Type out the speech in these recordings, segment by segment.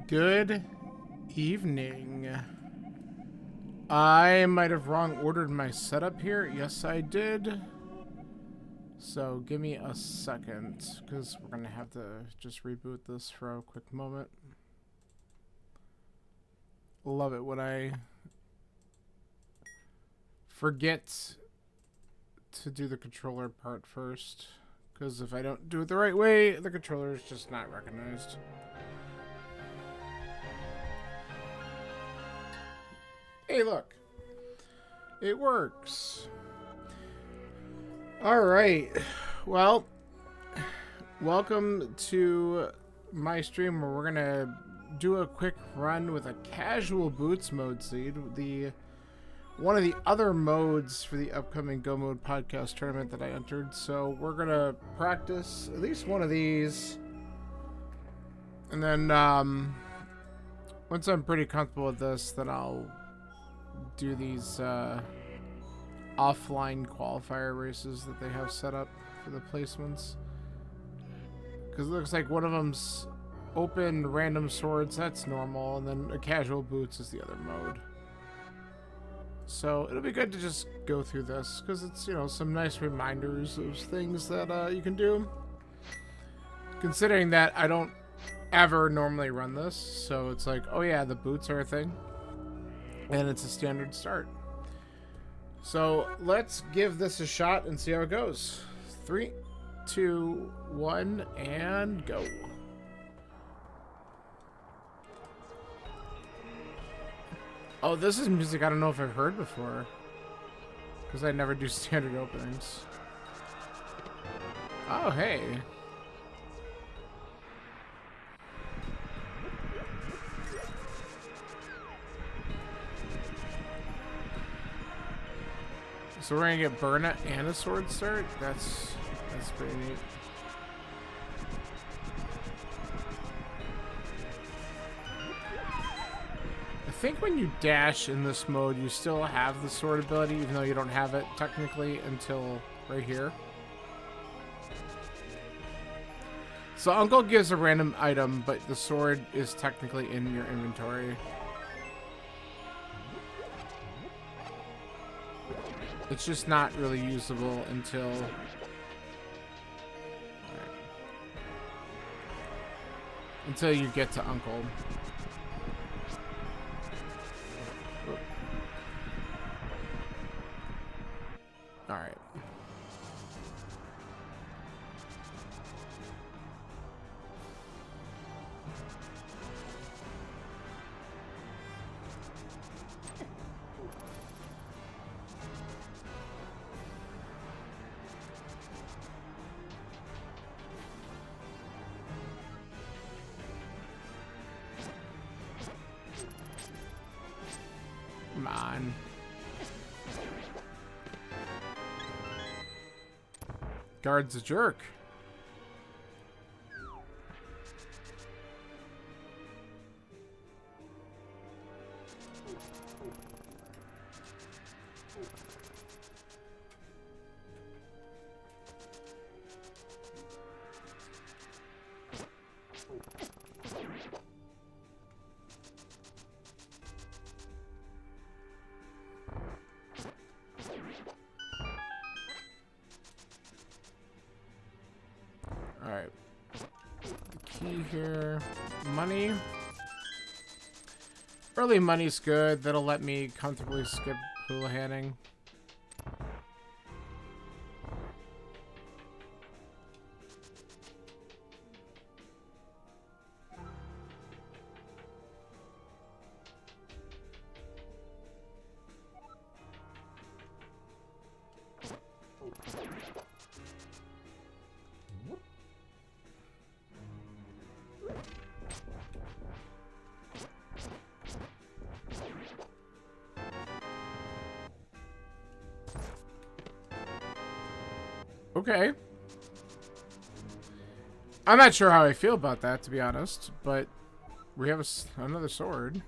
Good evening. I might have wrong ordered my setup here. Yes, I did. So give me a second, because we're going to have to just reboot this for a quick moment. Love it when I forget to do the controller part first, because if I don't do it the right way, the controller is just not recognized. Hey, look. It works. Alright. Well, welcome to my stream where we're going to do a quick run with a casual boots mode seed. One of the other modes for the upcoming Go Mode podcast tournament that I entered. So we're going to practice at least one of these. And then once I'm pretty comfortable with this, then I'll do these offline qualifier races that they have set up for the placements, because it looks like one of them's open random swords, that's normal, and then a casual boots is the other mode. So it'll be good to just go through this, because it's, you know, some nice reminders of things that you can do, considering that I don't ever normally run this. So it's like, oh yeah, the boots are a thing. And it's a standard start. So let's give this a shot and see how it goes. 3, 2, 1, and go. Oh, this is music I don't know if I've heard before, because I never do standard openings. Oh, hey. So we're gonna get Burna and a sword start? That's pretty neat. I think when you dash in this mode, you still have the sword ability, even though you don't have it technically until right here. So Uncle gives a random item, but the sword is technically in your inventory. It's just not really usable until... until you get to Uncle. Alright. Come on. Guard's a jerk. Alright. The key here. Money. Early money's good. That'll let me comfortably skip hula-hanning. Okay. I'm not sure how I feel about that, to be honest, but we have another sword.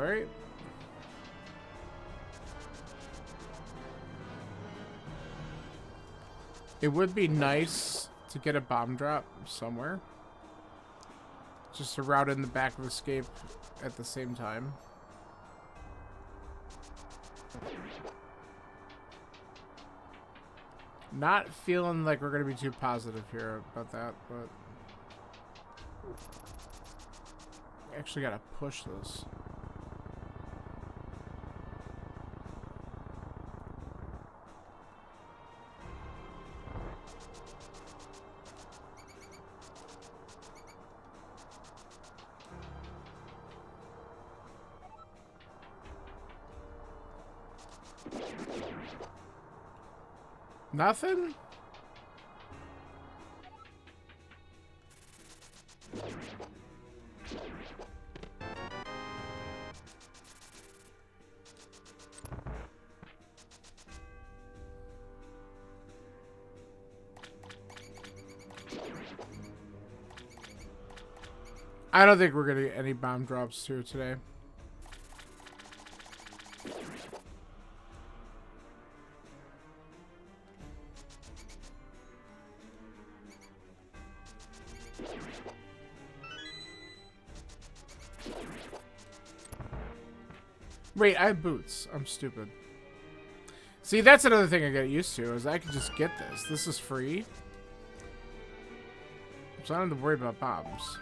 Alright. It would be nice to get a bomb drop somewhere. Just a route in the back of escape at the same time. Not feeling like we're going to be too positive here about that, but... actually got to push this. Nothing? I don't think we're gonna get any bomb drops here today. Wait, I have boots. I'm stupid. See, that's another thing I get used to, is I can just get this. This is free. So I don't have to worry about bombs.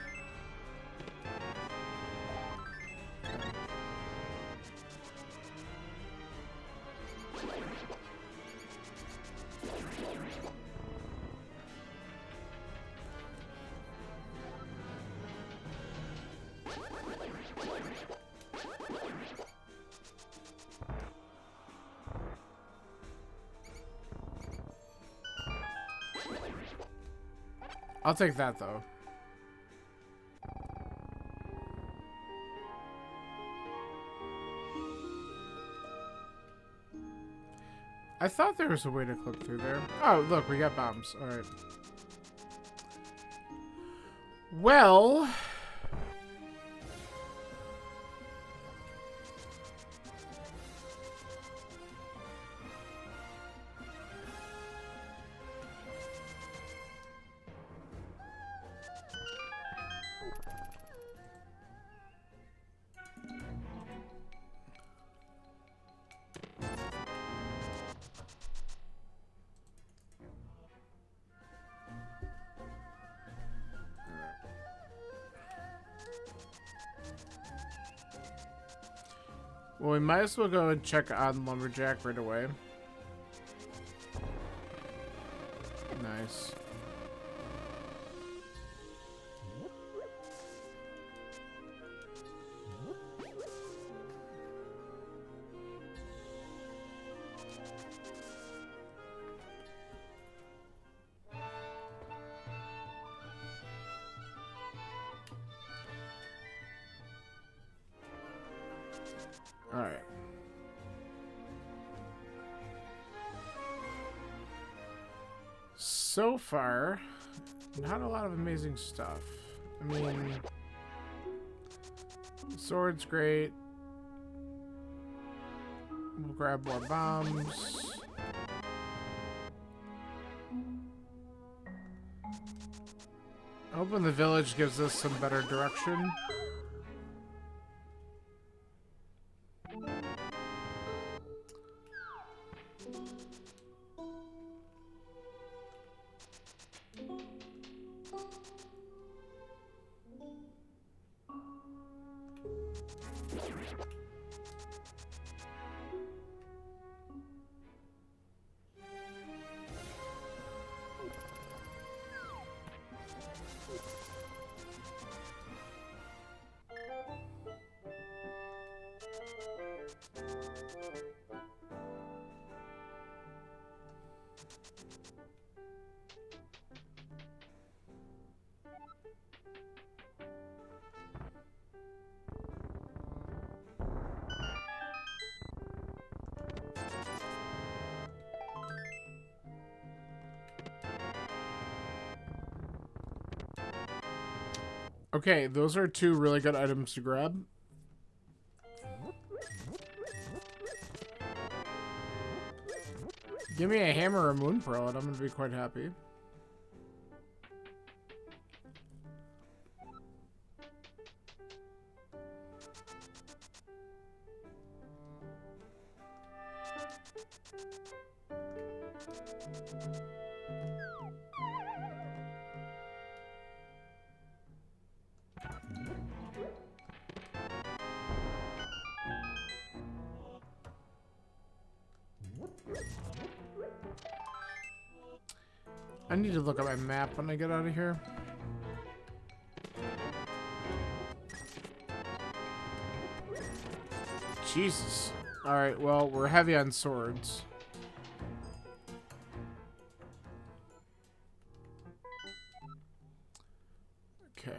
I'll take that, though. I thought there was a way to clip through there. Oh, look, we got bombs. All right. Well... well, we might as well go and check on Lumberjack right away. Nice. All right. So far, not a lot of amazing stuff. I mean, sword's great. We'll grab more bombs. Hoping the village gives us some better direction. Okay, those are two really good items to grab. Give me a hammer or a moon pearl and I'm gonna be quite happy. I need to look at my map when I get out of here. Jesus. Alright, well, we're heavy on swords. Okay.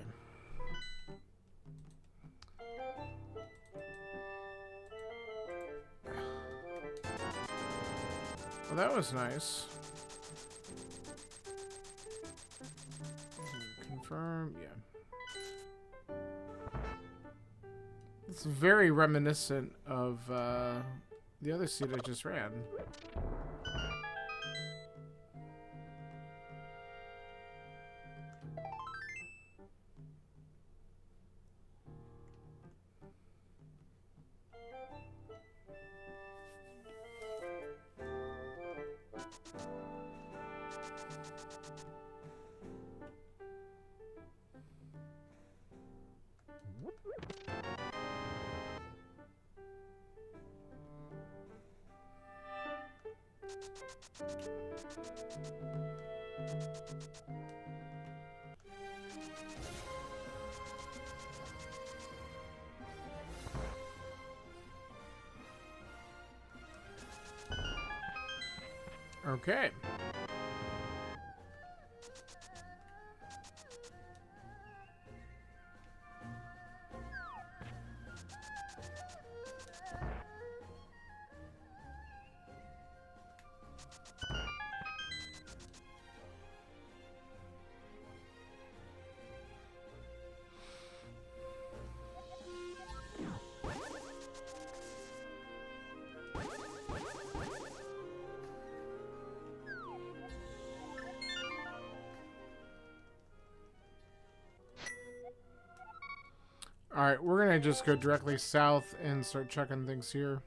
Well, that was nice. Confirm, yeah. It's very reminiscent of the other seed I just ran. Okay. Alright, we're gonna just go directly south and start checking things here.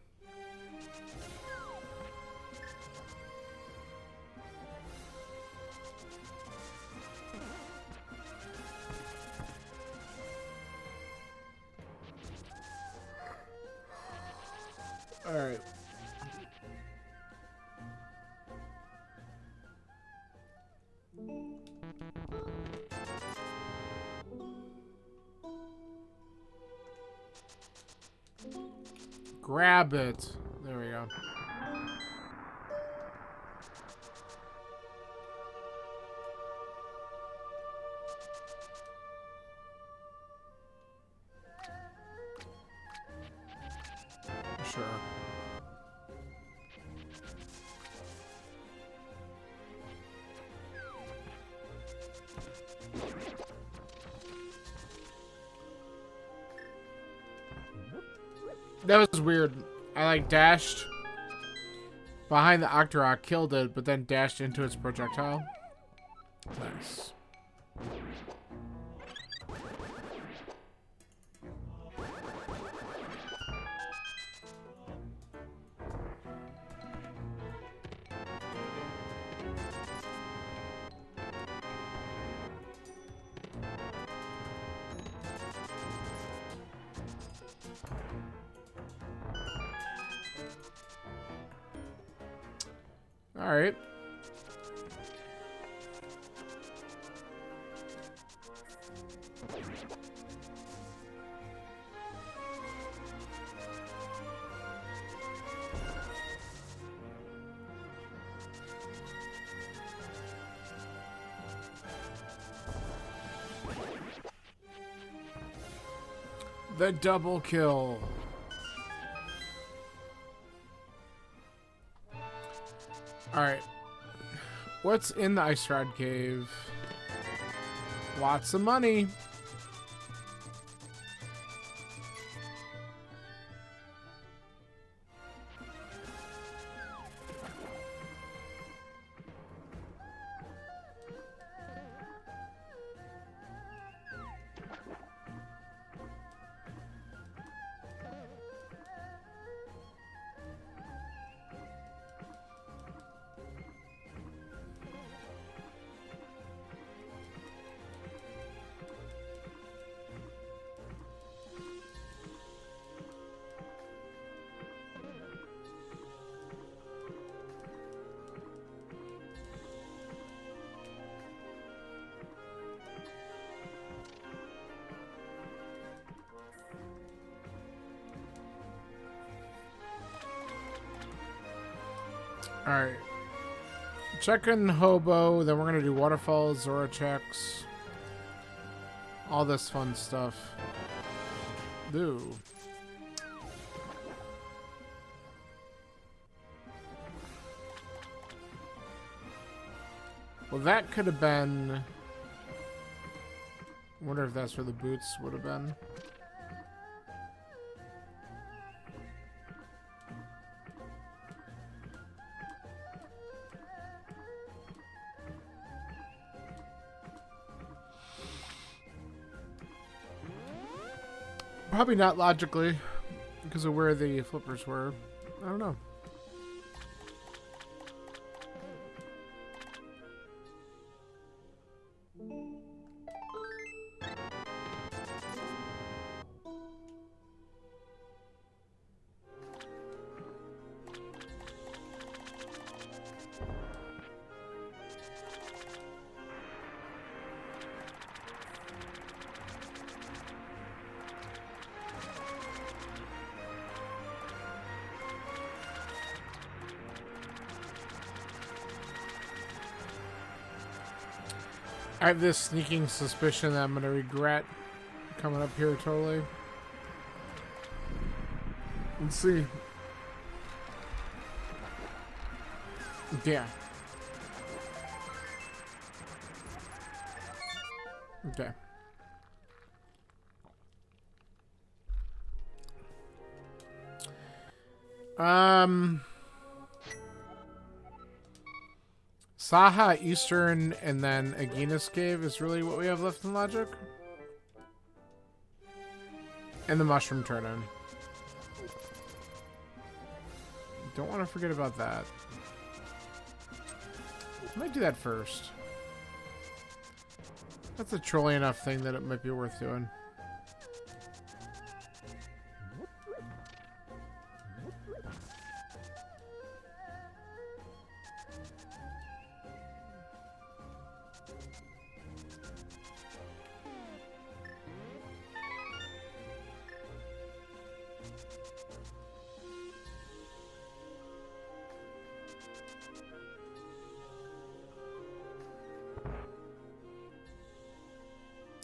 Alright. Grab it. There we go. Sure. That was weird. I like dashed behind the Octorok, killed it, but then dashed into its projectile. Nice. All right. The double kill. Alright. What's in the Ice Rod Cave? Lots of money. Alright. Check-in Hobo, then we're gonna do Waterfalls, Zora checks. All this fun stuff. Ooh. Well, that could have been... I wonder if that's where the boots would have been. Probably not logically, because of where the flippers were. I don't know. I have this sneaking suspicion that I'm going to regret coming up here totally. Let's see. Yeah. Okay. Saha, Eastern, and then Aegina's Cave is really what we have left in logic. And the Mushroom Turn-In. Don't want to forget about that. I might do that first. That's a trolly enough thing that it might be worth doing.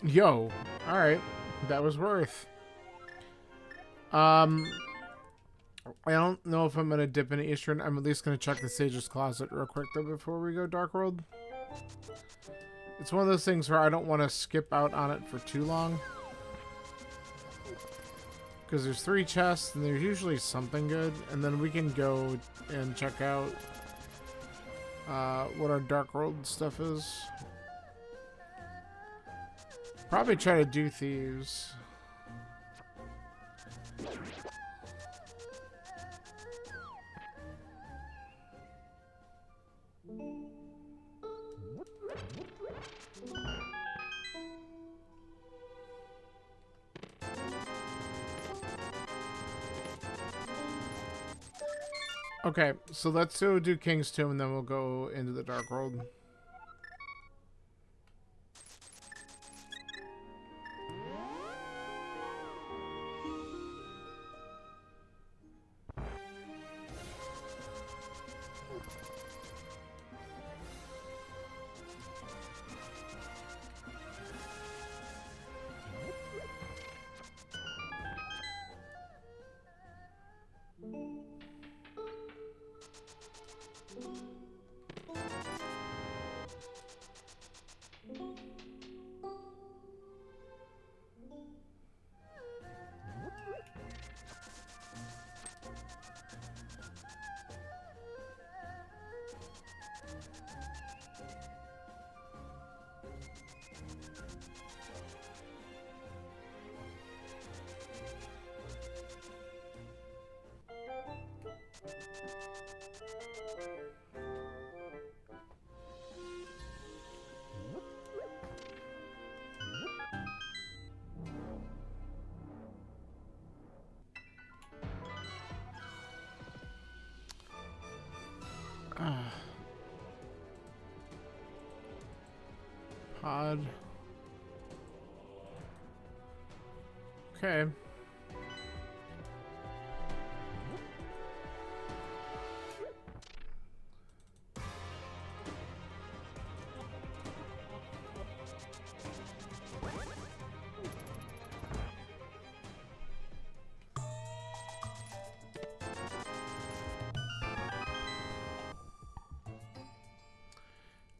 Yo, alright. That was worth. I don't know if I'm gonna dip into Eastern. I'm at least gonna check the Sage's Closet real quick though before we go Dark World. It's one of those things where I don't want to skip out on it for too long. Because there's 3 chests and there's usually something good. And then we can go and check out what our Dark World stuff is. Probably try to do Thieves. Okay, so let's go do King's Tomb and then we'll go into the Dark World. Pod. Okay.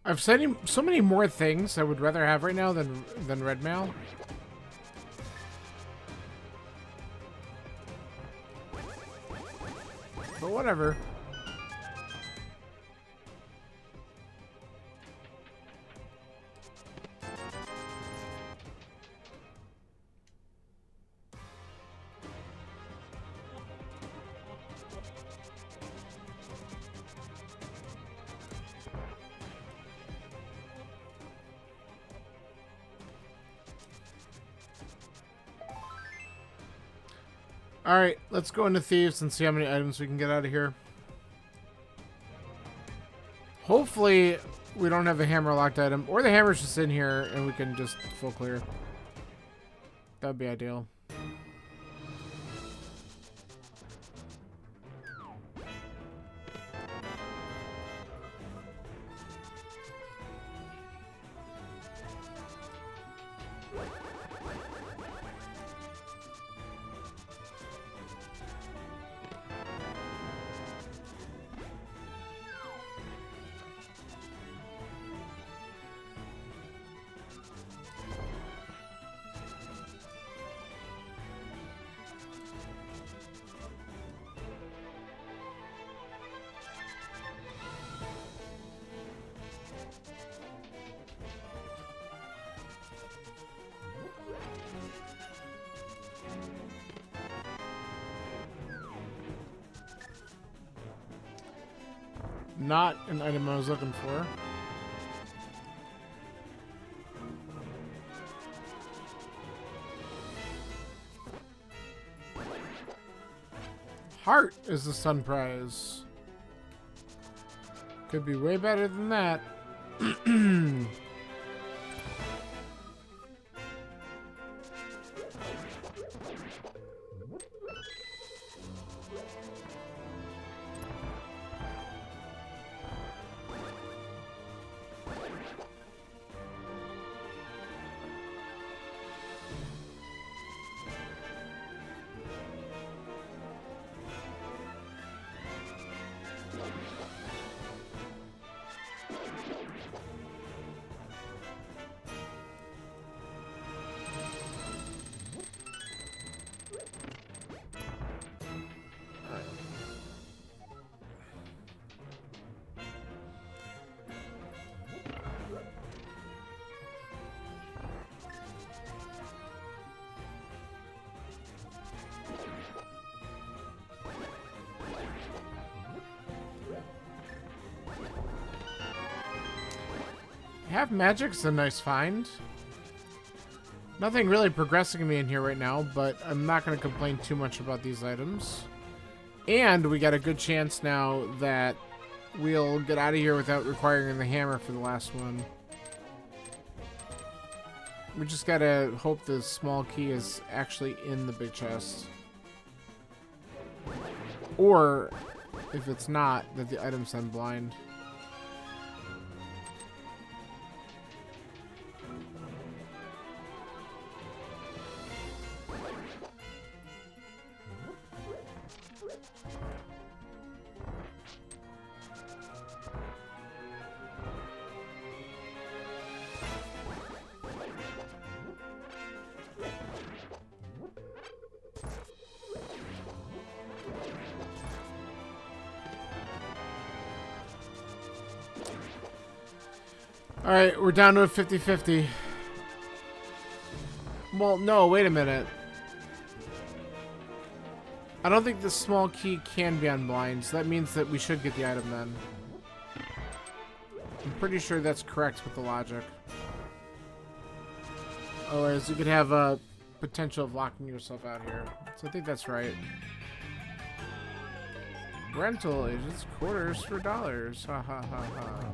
I've seen so many more things I would rather have right now than red mail. But whatever. Alright, let's go into Thieves and see how many items we can get out of here. Hopefully, we don't have a hammer locked item. Or the hammer's just in here and we can just full clear. That'd be ideal. Not an item I was looking for. Heart is the sun prize. Could be way better than that. Half magic's a nice find. Nothing really progressing me in here right now, but I'm not going to complain too much about these items. And we got a good chance now that we'll get out of here without requiring the hammer for the last one. We just gotta hope the small key is actually in the big chest. Or, if it's not, that the item's then blind. Alright, we're down to a 50-50. Well, no, wait a minute. I don't think the small key can be on blind, so that means that we should get the item then. I'm pretty sure that's correct with the logic. Otherwise, you could have a potential of locking yourself out here. So I think that's right. Rental agents, quarters for dollars. Ha ha ha ha.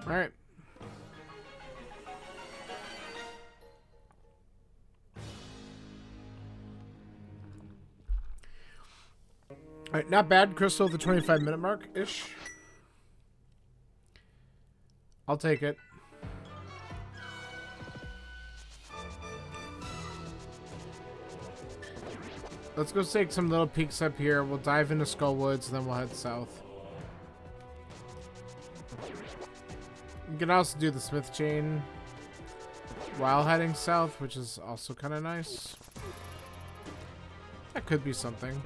All right. Alright, not bad. Crystal at the 25-minute mark-ish. I'll take it. Let's go take some little peeks up here. We'll dive into Skull Woods, and then we'll head south. You can also do the Smith Chain while heading south, which is also kind of nice. That could be something.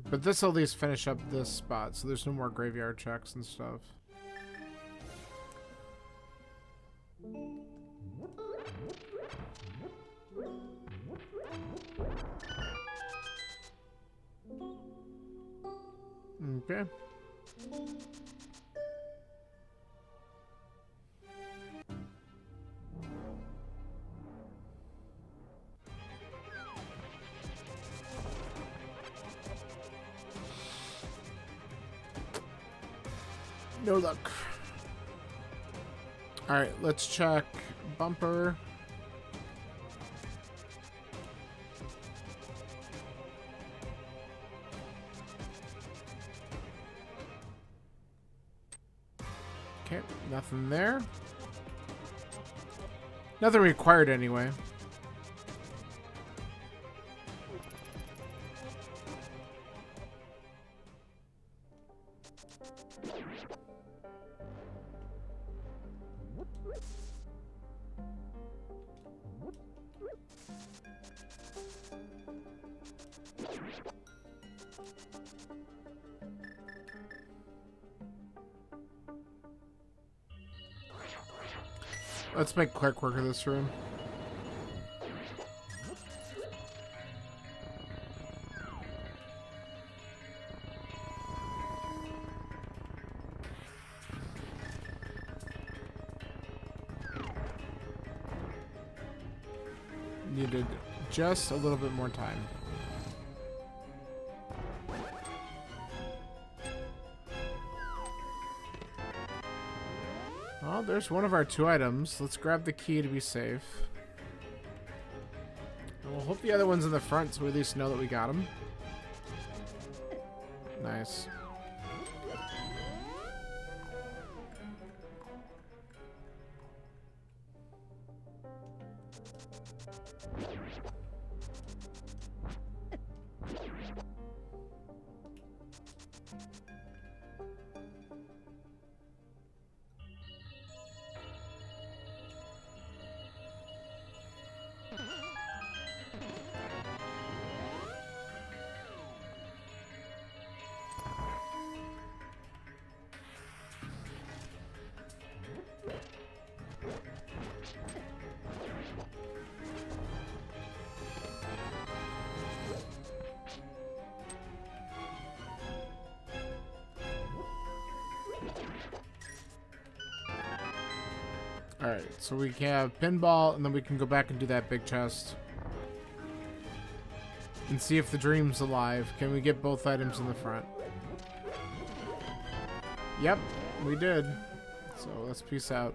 But this will at least finish up this spot, so there's no more graveyard checks and stuff. Okay. No luck. Alright, let's check bumper. Okay, nothing there. Nothing required anyway. Let's make quick work of this room. Needed just a little bit more time. Oh, there's one of our 2 items. Let's grab the key to be safe. And we'll hope the other one's in the front so we at least know that we got him. Nice. Alright, so we can have pinball, and then we can go back and do that big chest. And see if the dream's alive. Can we get both items in the front? Yep, we did. So let's peace out.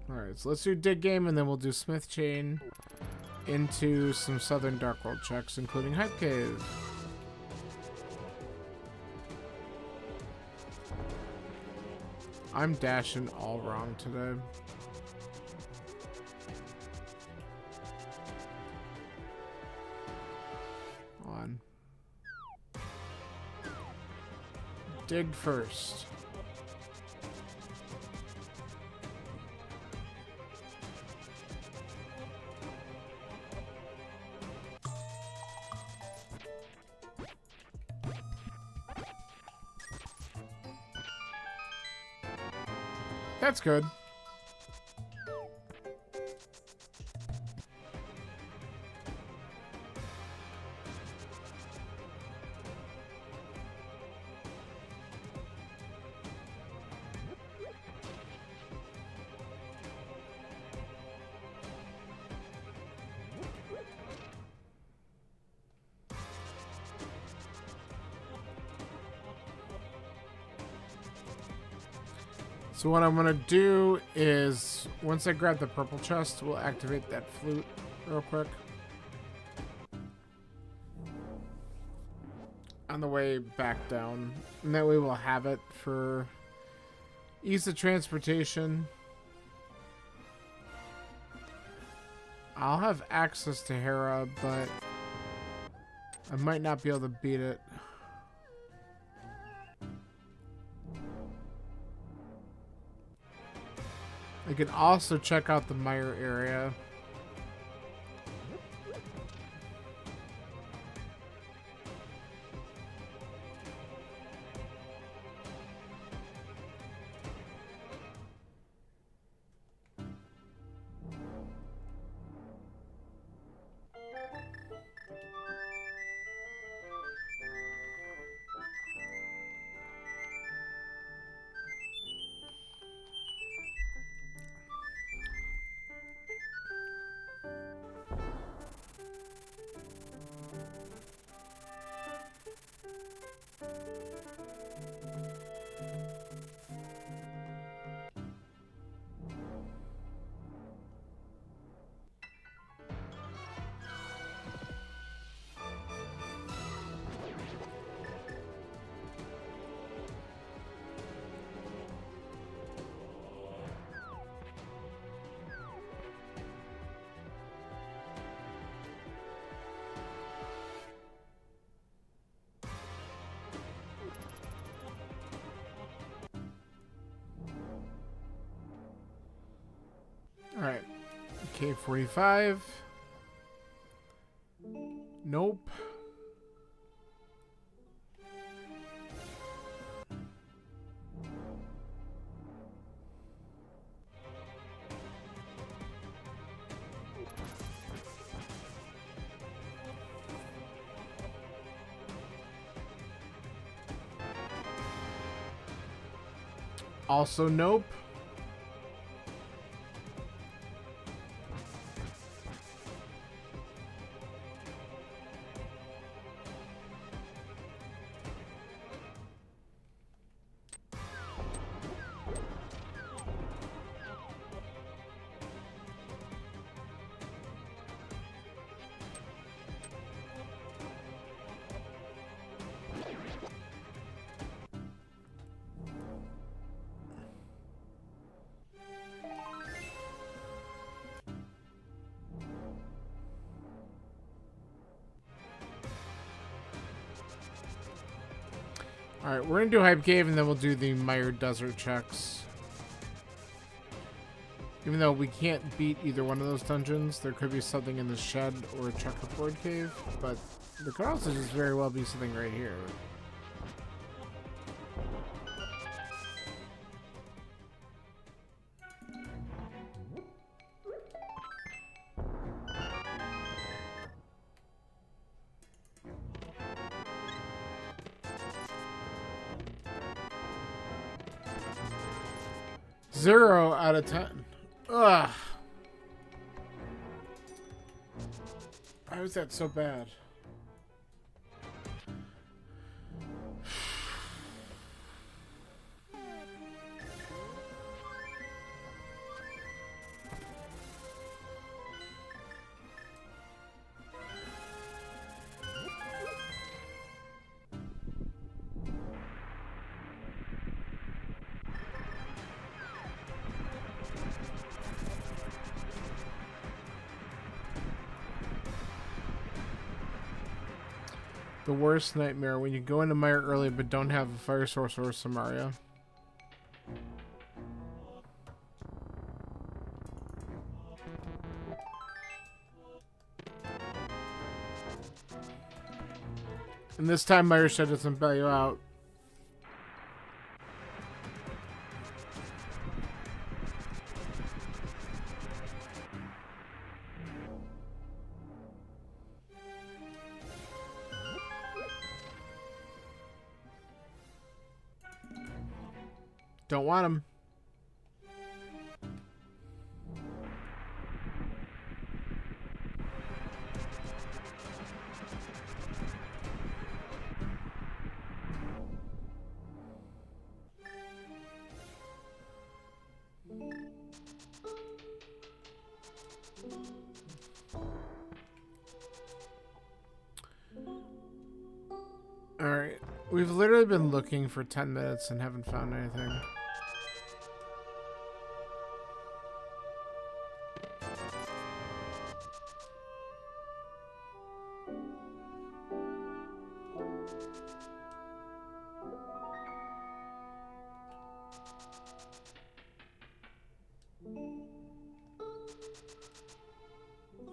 Alright, so let's do dig game, and then we'll do Smith Chain into some Southern Dark World checks, including Hype Cave. I'm dashing all wrong today. On. Dig first. That's good. So what I'm gonna do is, once I grab the purple chest, we'll activate that flute real quick. On the way back down. And that way we'll have it for ease of transportation. I'll have access to Hera, but I might not be able to beat it. I can also check out the mire area. Alright. K45. Nope. Also nope. Alright, we're gonna do Hype Cave and then we'll do the Mire Desert checks. Even though we can't beat either one of those dungeons, there could be something in the shed or a checkerboard cave, but there could also just very well be something right here. Zero out of 10. Ugh. Why was that so bad? The worst nightmare, when you go into Mire early but don't have a fire source or Samaria. And this time Mire Shed doesn't bail you out. Don't want him. We've literally been looking for 10 minutes and haven't found anything.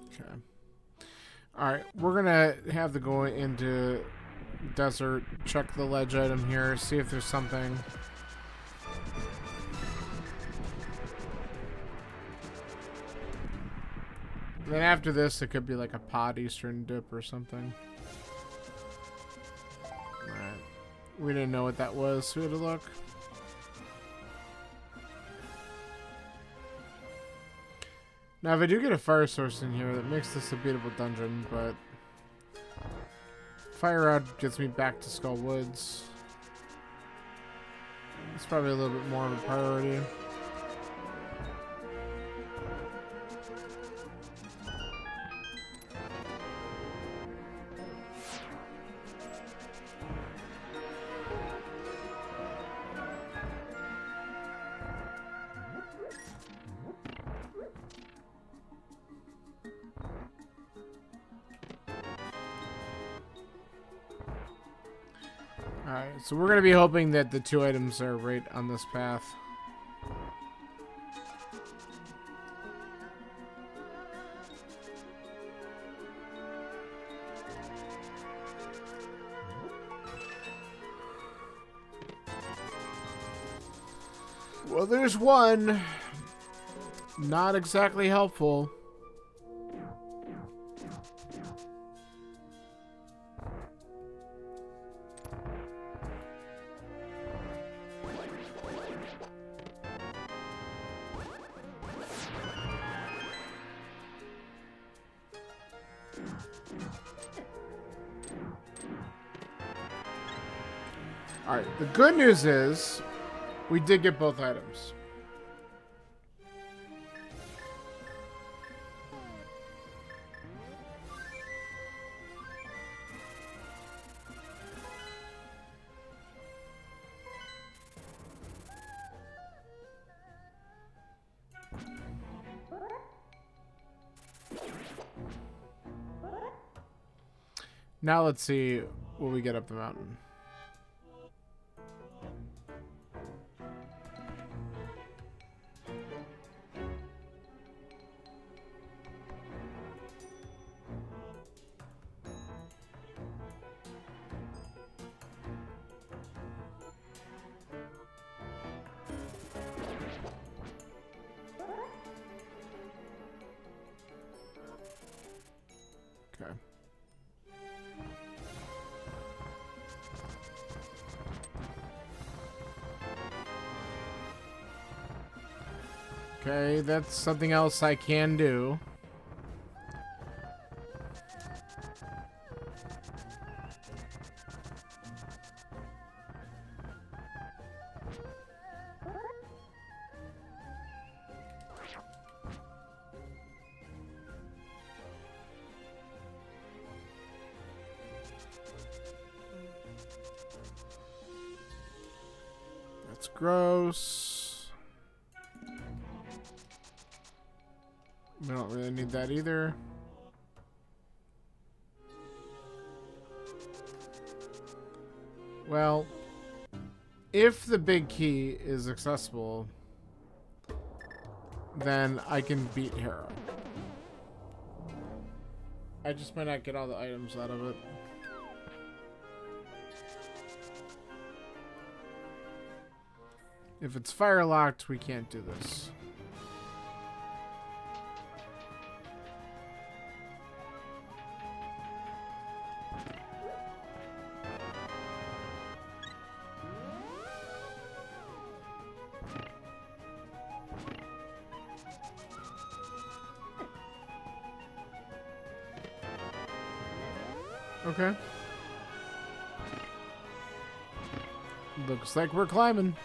Okay. Alright, we're gonna have to go into desert, check the ledge item here, see if there's something. And then after this, it could be like a pod eastern dip or something. Alright. We didn't know what that was, so we had to look. Now, if I do get a fire source in here, that makes this a beatable dungeon, but fire rod gets me back to Skull Woods. It's probably a little bit more of a priority. Alright, so we're going to be hoping that the 2 items are right on this path. Well, there's one. Not exactly helpful. Alright, the good news is we did get both items. Now let's see what we get up the mountain. Okay. Okay, that's something else I can do. That's gross. We don't really need that either. Well, if the big key is accessible, then I can beat Hera. I just might not get all the items out of it. If it's fire locked, we can't do this. Okay. Looks like we're climbing.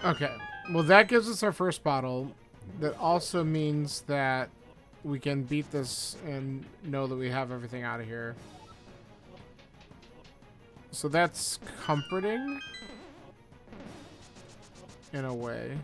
Okay. Well, that gives us our first bottle. That also means that we can beat this and know that we have everything out of here. So that's comforting in a way.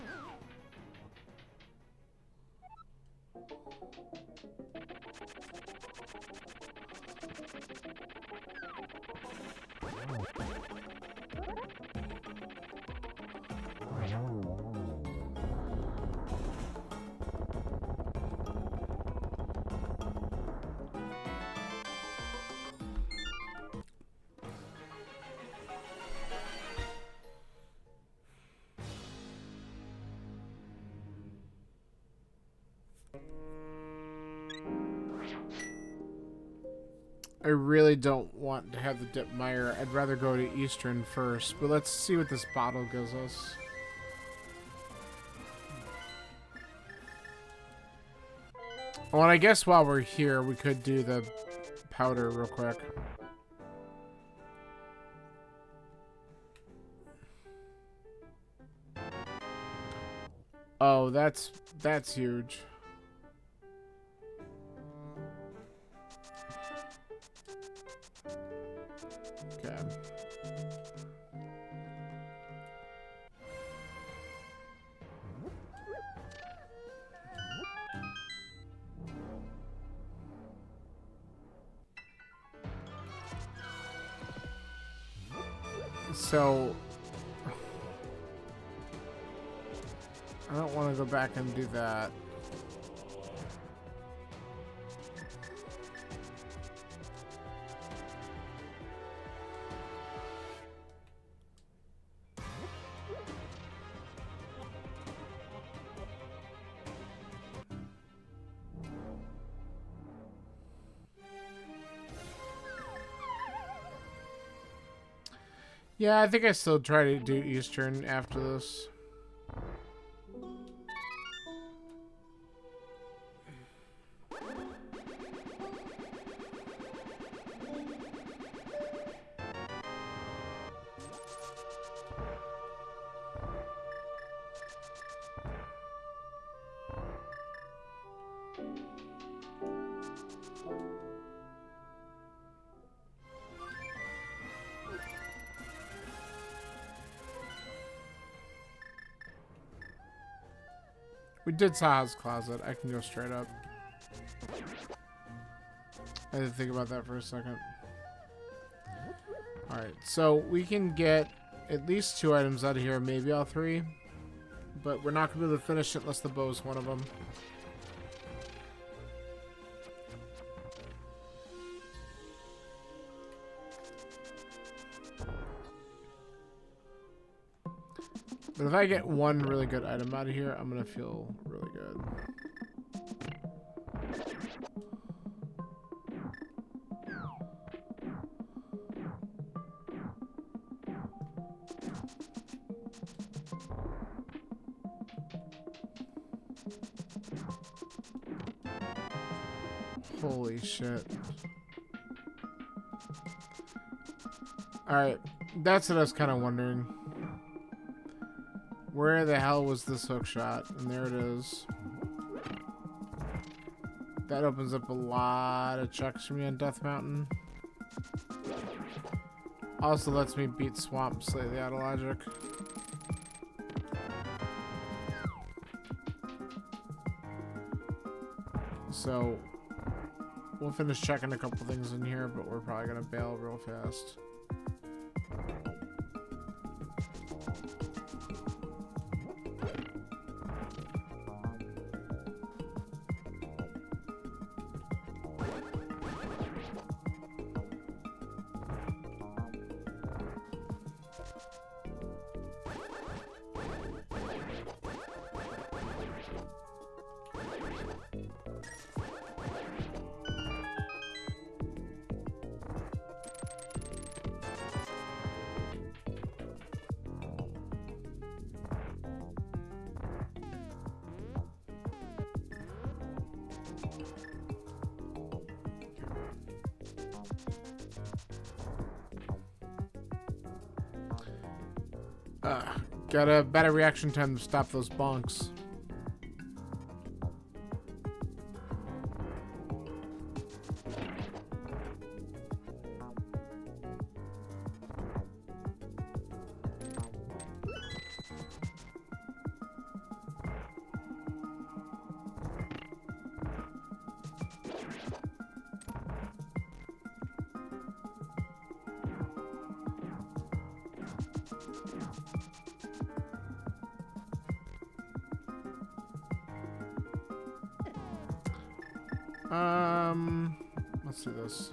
I really don't want to have the dip mire. I'd rather go to Eastern first, but let's see what this bottle gives us. Well, and I guess while we're here, we could do the powder real quick. Oh, that's huge. Okay. So I don't want to go back and do that. Yeah, I think I still try to do Eastern after this. We did Saha's closet. I can go straight up. I had to think about that for a second. Alright, so we can get at least 2 items out of here, maybe all 3. But we're not going to be able to finish it unless the bow is one of them. But if I get one really good item out of here, I'm going to feel really good. Holy shit. Alright, that's what I was kind of wondering. Where the hell was this hook shot? And there it is. That opens up a lot of checks for me on Death Mountain. Also lets me beat Swamp slightly out of logic. So we'll finish checking a couple things in here, but we're probably gonna bail real fast. Got a better reaction time to stop those bonks. Let's do this.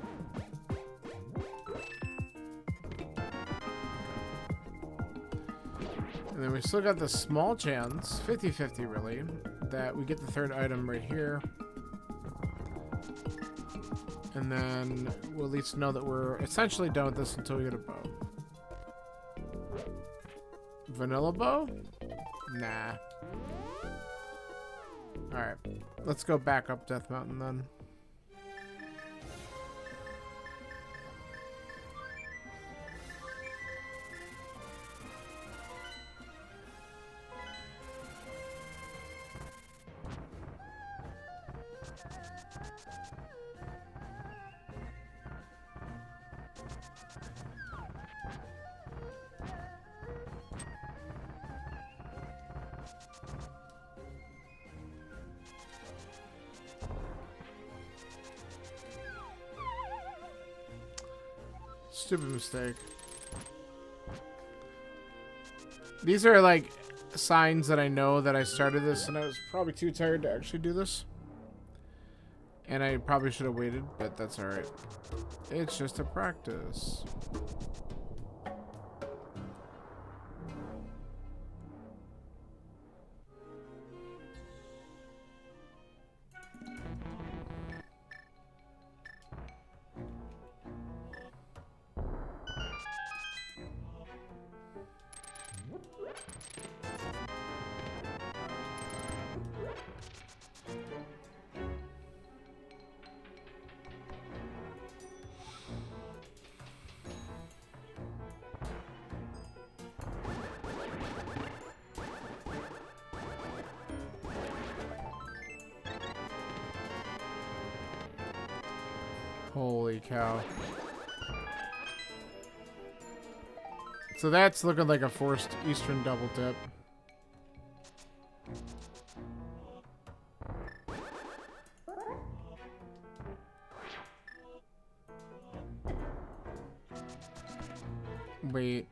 And then we still got the small chance, 50-50 really, that we get the third item right here. And then we'll at least know that we're essentially done with this until we get a bow. Vanilla bow? Nah. Alright, let's go back up Death Mountain then. Stupid mistake. These are like signs that I know that I started this and I was probably too tired to actually do this. And I probably should have waited, but that's alright. It's just a practice. Holy cow. So that's looking like a forced Eastern double dip. Wait.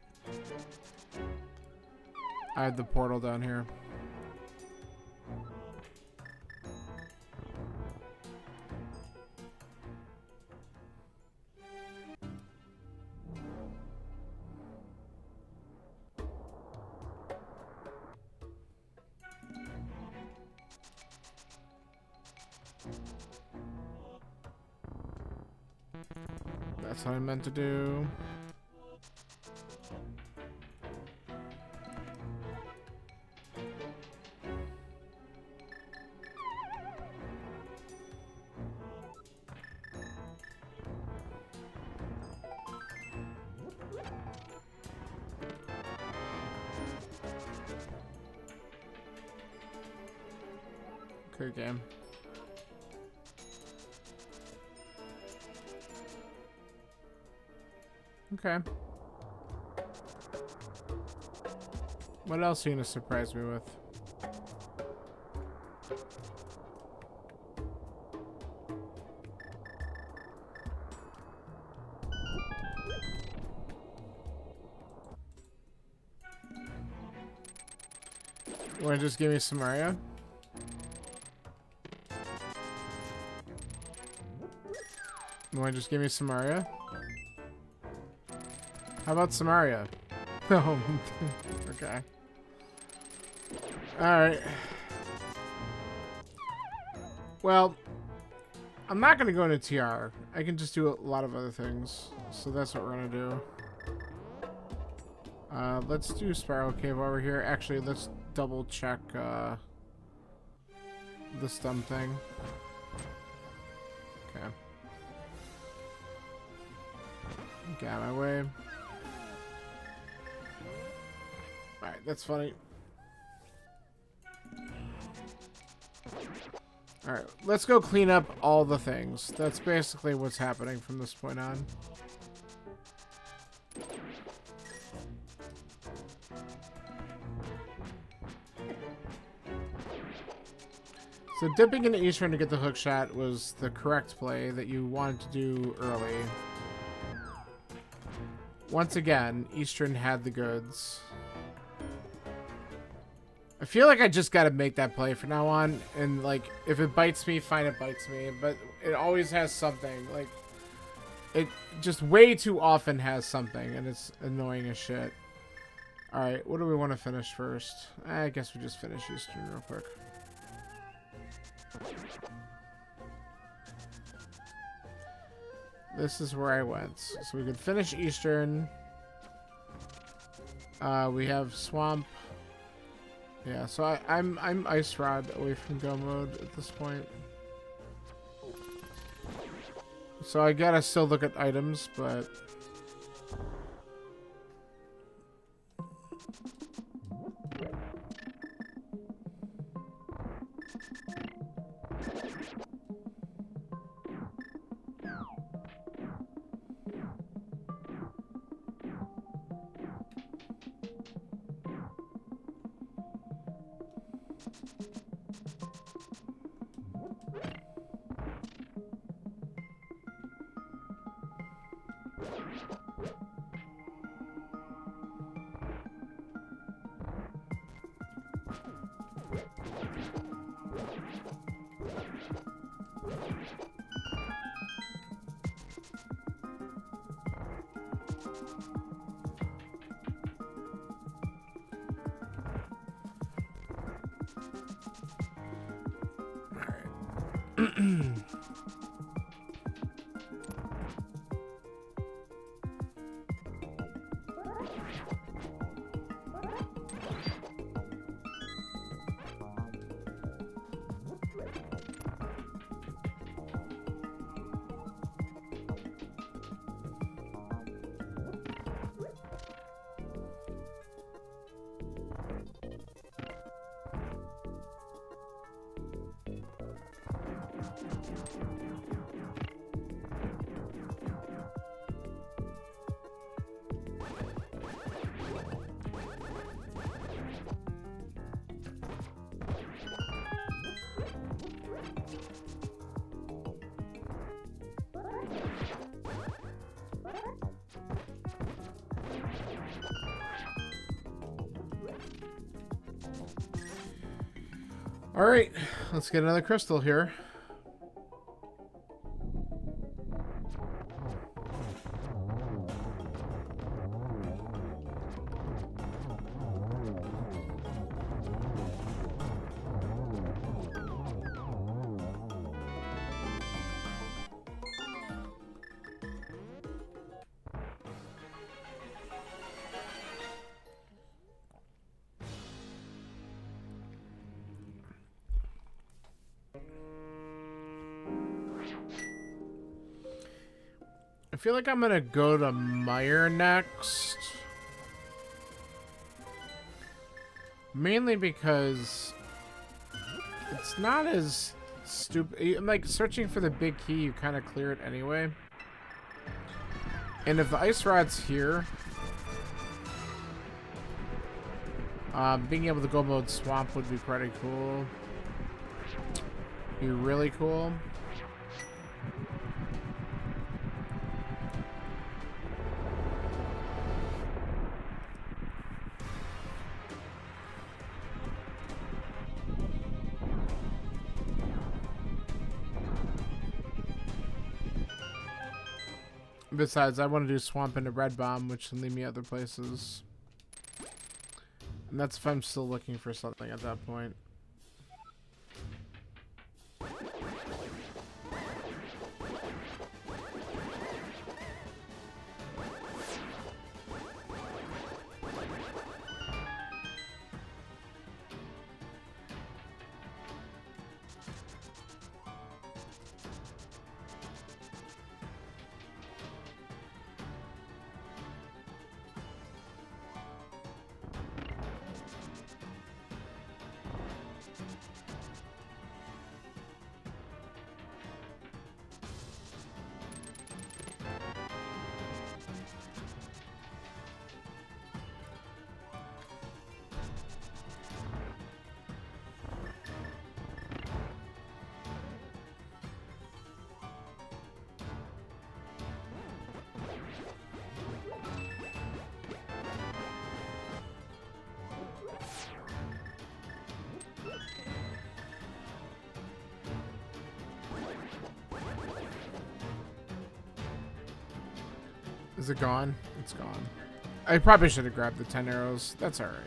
I have the portal down here. That's what I meant to do. Good game. Okay. What else are you gonna surprise me with? You wanna just give me some Mario? You wanna just give me some Mario? How about Samaria? Oh, okay. Alright. Well, I'm not going to go into TR. I can just do a lot of other things. So that's what we're going to do. Let's do Spiral Cave over here. Actually, let's double check the stem thing. Okay. Get out of my way. Alright, that's funny. Alright, let's go clean up all the things. That's basically what's happening from this point on. So dipping into Eastern to get the hook shot was the correct play that you wanted to do early. Once again, Eastern had the goods. I feel like I just gotta make that play from now on, and like, if it bites me, fine, it bites me, but it always has something. Like, it just way too often has something, and it's annoying as shit. Alright, what do we want to finish first? I guess we just finish Eastern real quick. This is where I went. So we could finish Eastern. We have Swamp. Yeah, so I'm Ice Rod away from go mode at this point. So I gotta still look at items, but all right, let's get another crystal here. I feel like I'm gonna go to Meyer next. Mainly because it's not as stupid. Like, searching for the big key, you kind of clear it anyway. And if the ice rod's here, being able to go mode Swamp would be pretty cool. Be really cool. Besides, I want to do Swamp into Red Bomb, which can lead me other places. And that's if I'm still looking for something at that point. Is it gone? It's gone. I probably should have grabbed the 10 arrows. That's alright.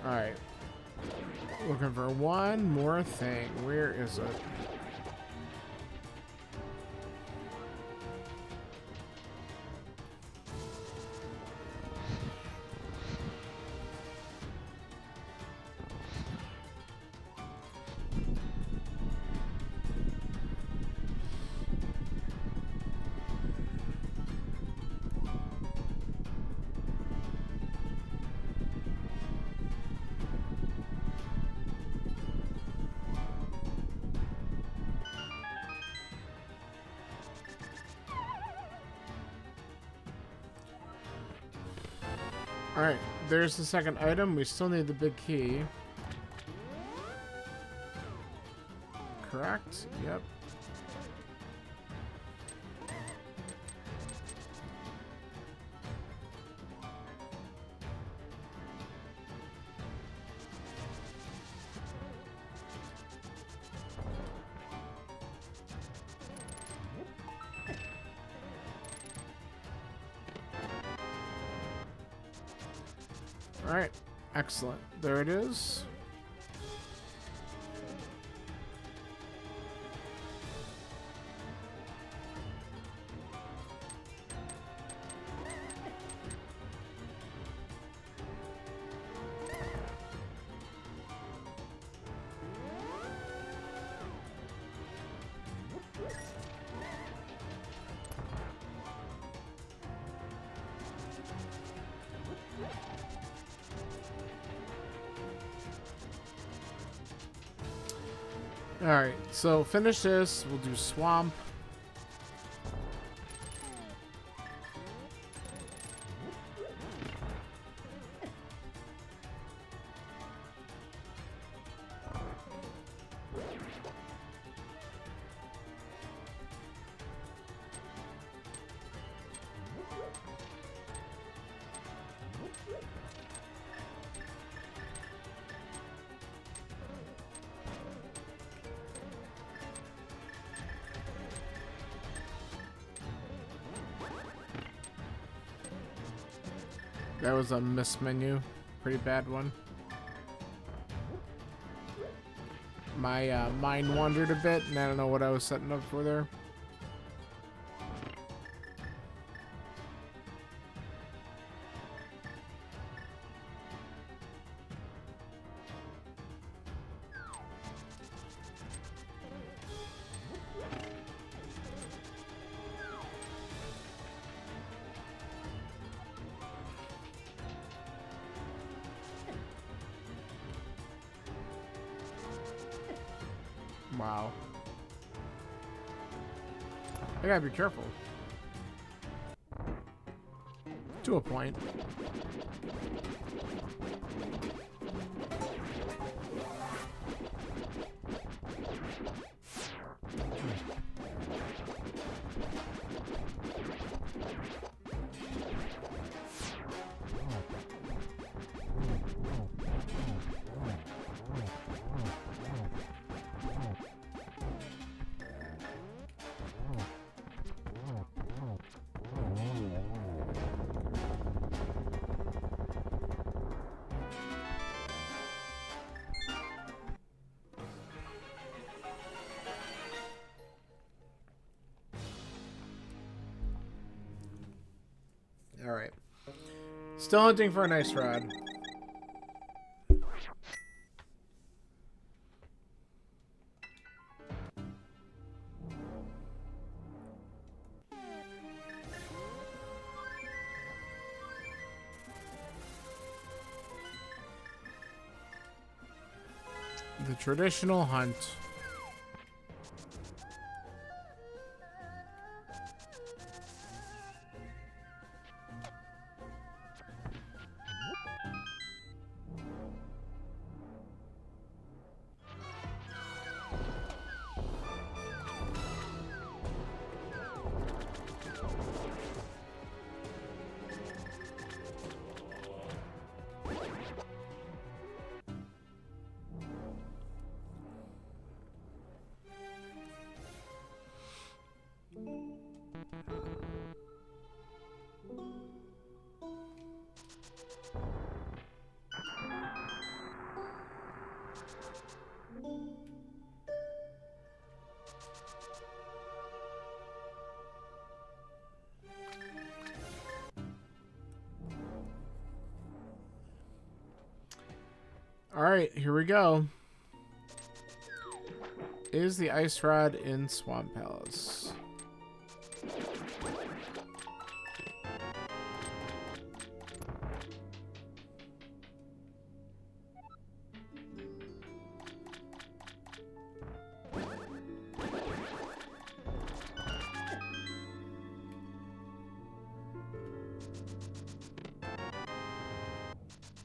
Alright. Looking for one more thing. Where is it? Alright, there's the second item. We still need the big key. Correct? Yep. Alright, excellent. There it is. Alright, so finish this. We'll do swamp. That was a miss menu. Pretty bad one. My mind wandered a bit, and I don't know what I was setting up for there. Wow. I gotta be careful. To a point. Alright. Still hunting for a nice rod. The traditional hunt. Alright, here we go. Is the ice rod in Swamp Palace?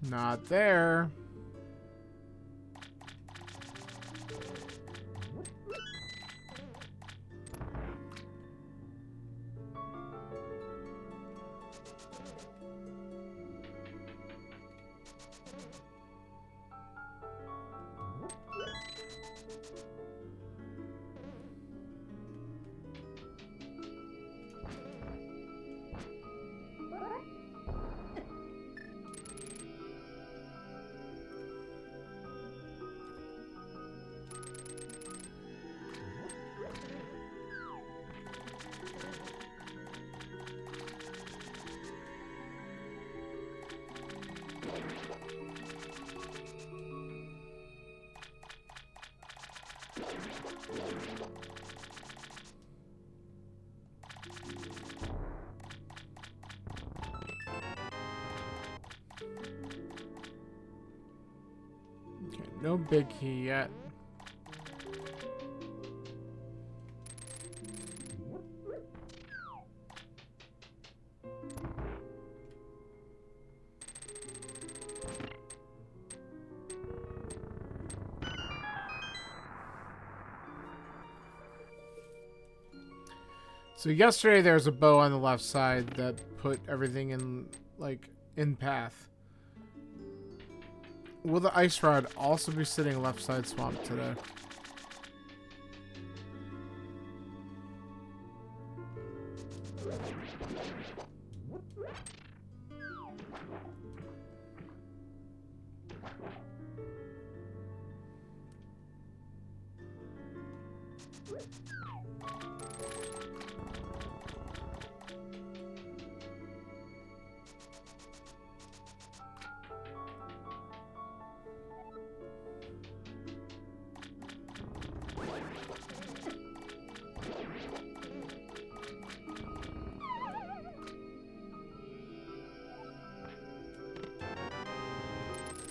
Not there. Okay, no big key yet. So yesterday there was a bow on the left side that put everything in, like, in path. Will the ice rod also be sitting left side swamp today?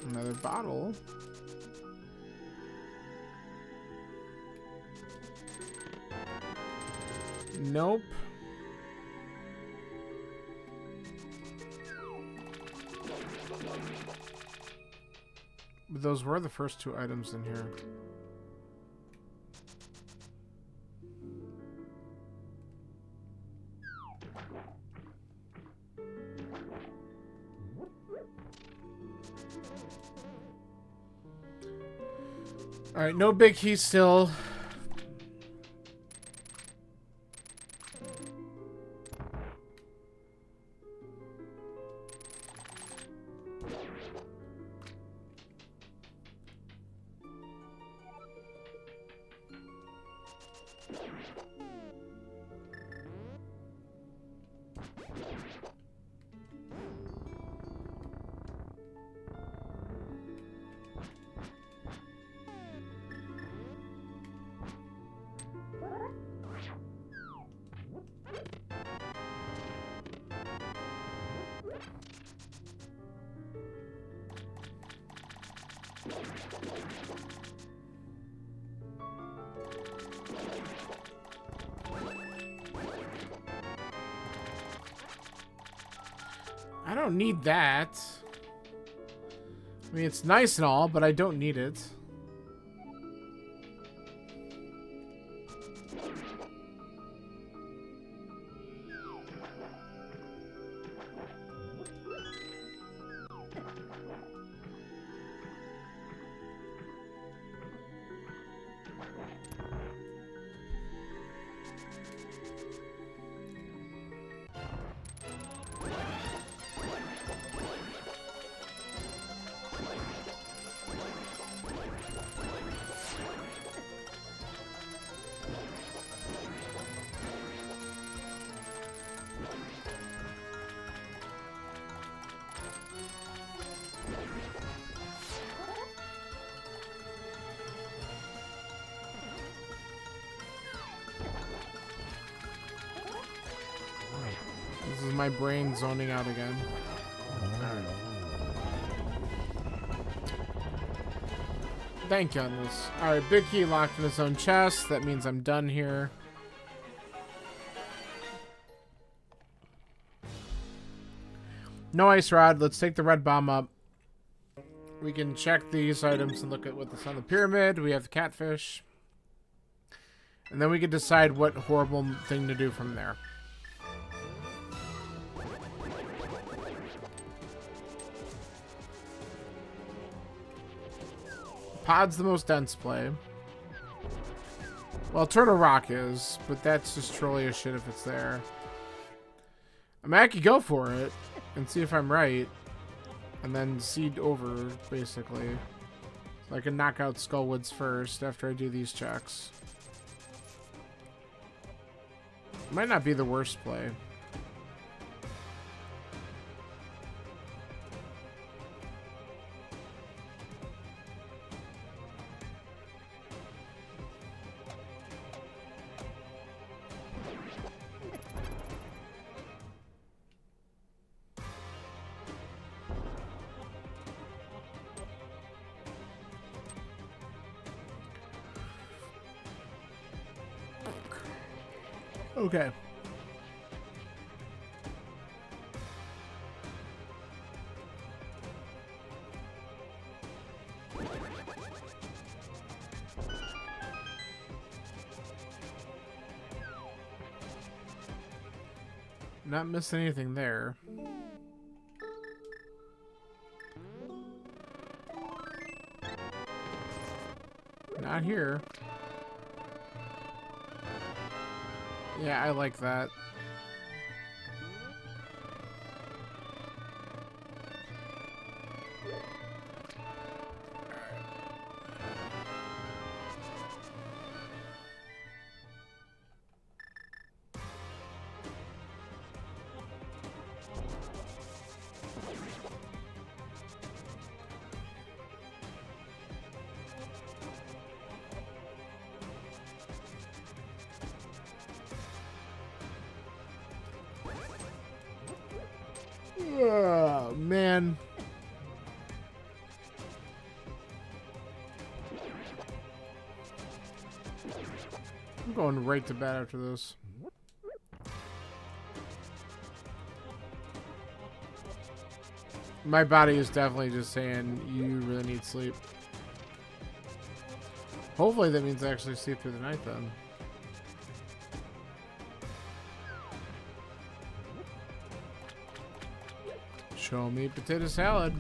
Another bottle. Nope. But those were the first two items in here. All right, no big key still. I don't need that. I mean, it's nice and all, but I don't need it. my brain zoning out again. Alright. Thank goodness. Alright, Big Key locked in his own chest. That means I'm done here. No ice rod. Let's take the red bomb up. We can check these items and look at what's on the pyramid. We have the catfish. And then we can decide what horrible thing to do from there. Pod's the most dense play. Well, Turtle Rock is, but that's just trolly as shit if it's there. I mean, I could go for it and see if I'm right. And then seed over, basically. So I can knock out Skullwoods first after I do these checks. Might not be the worst play. Okay. Not missing anything there. Not here. Yeah, I like that. Oh, man. I'm going right to bed after this. My body is definitely just saying you really need sleep. Hopefully that means I actually sleep through the night then. Show me potato salad.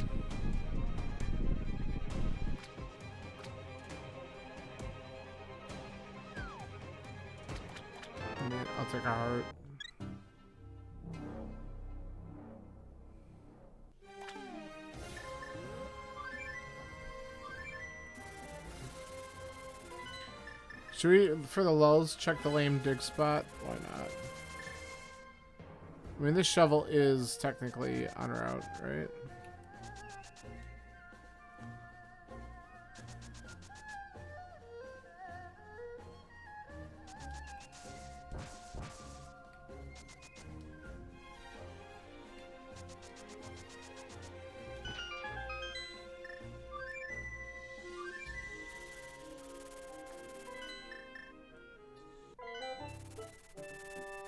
Man, I'll take a heart. Should we, for the lulz, check the lame dig spot? Why not? I mean, this shovel is technically en route, right?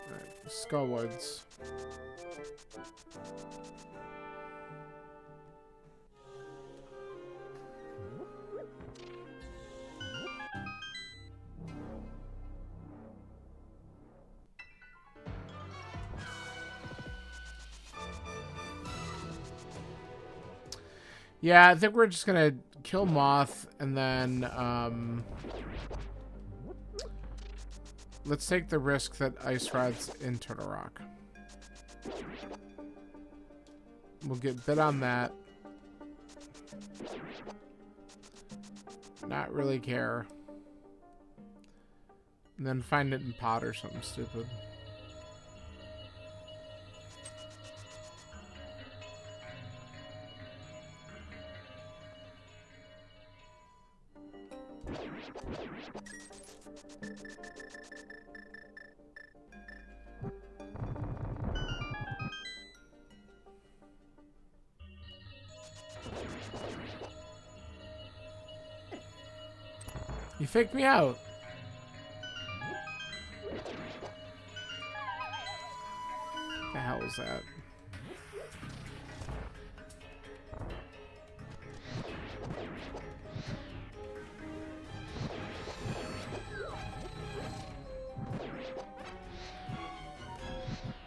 Alright, Skullwoods. Yeah, I think we're just gonna kill Moth and then let's take the risk that Ice Rod's in Turtle Rock. We'll get bit on that. Not really care. And then find it in pot or something stupid. You faked me out. The hell was that?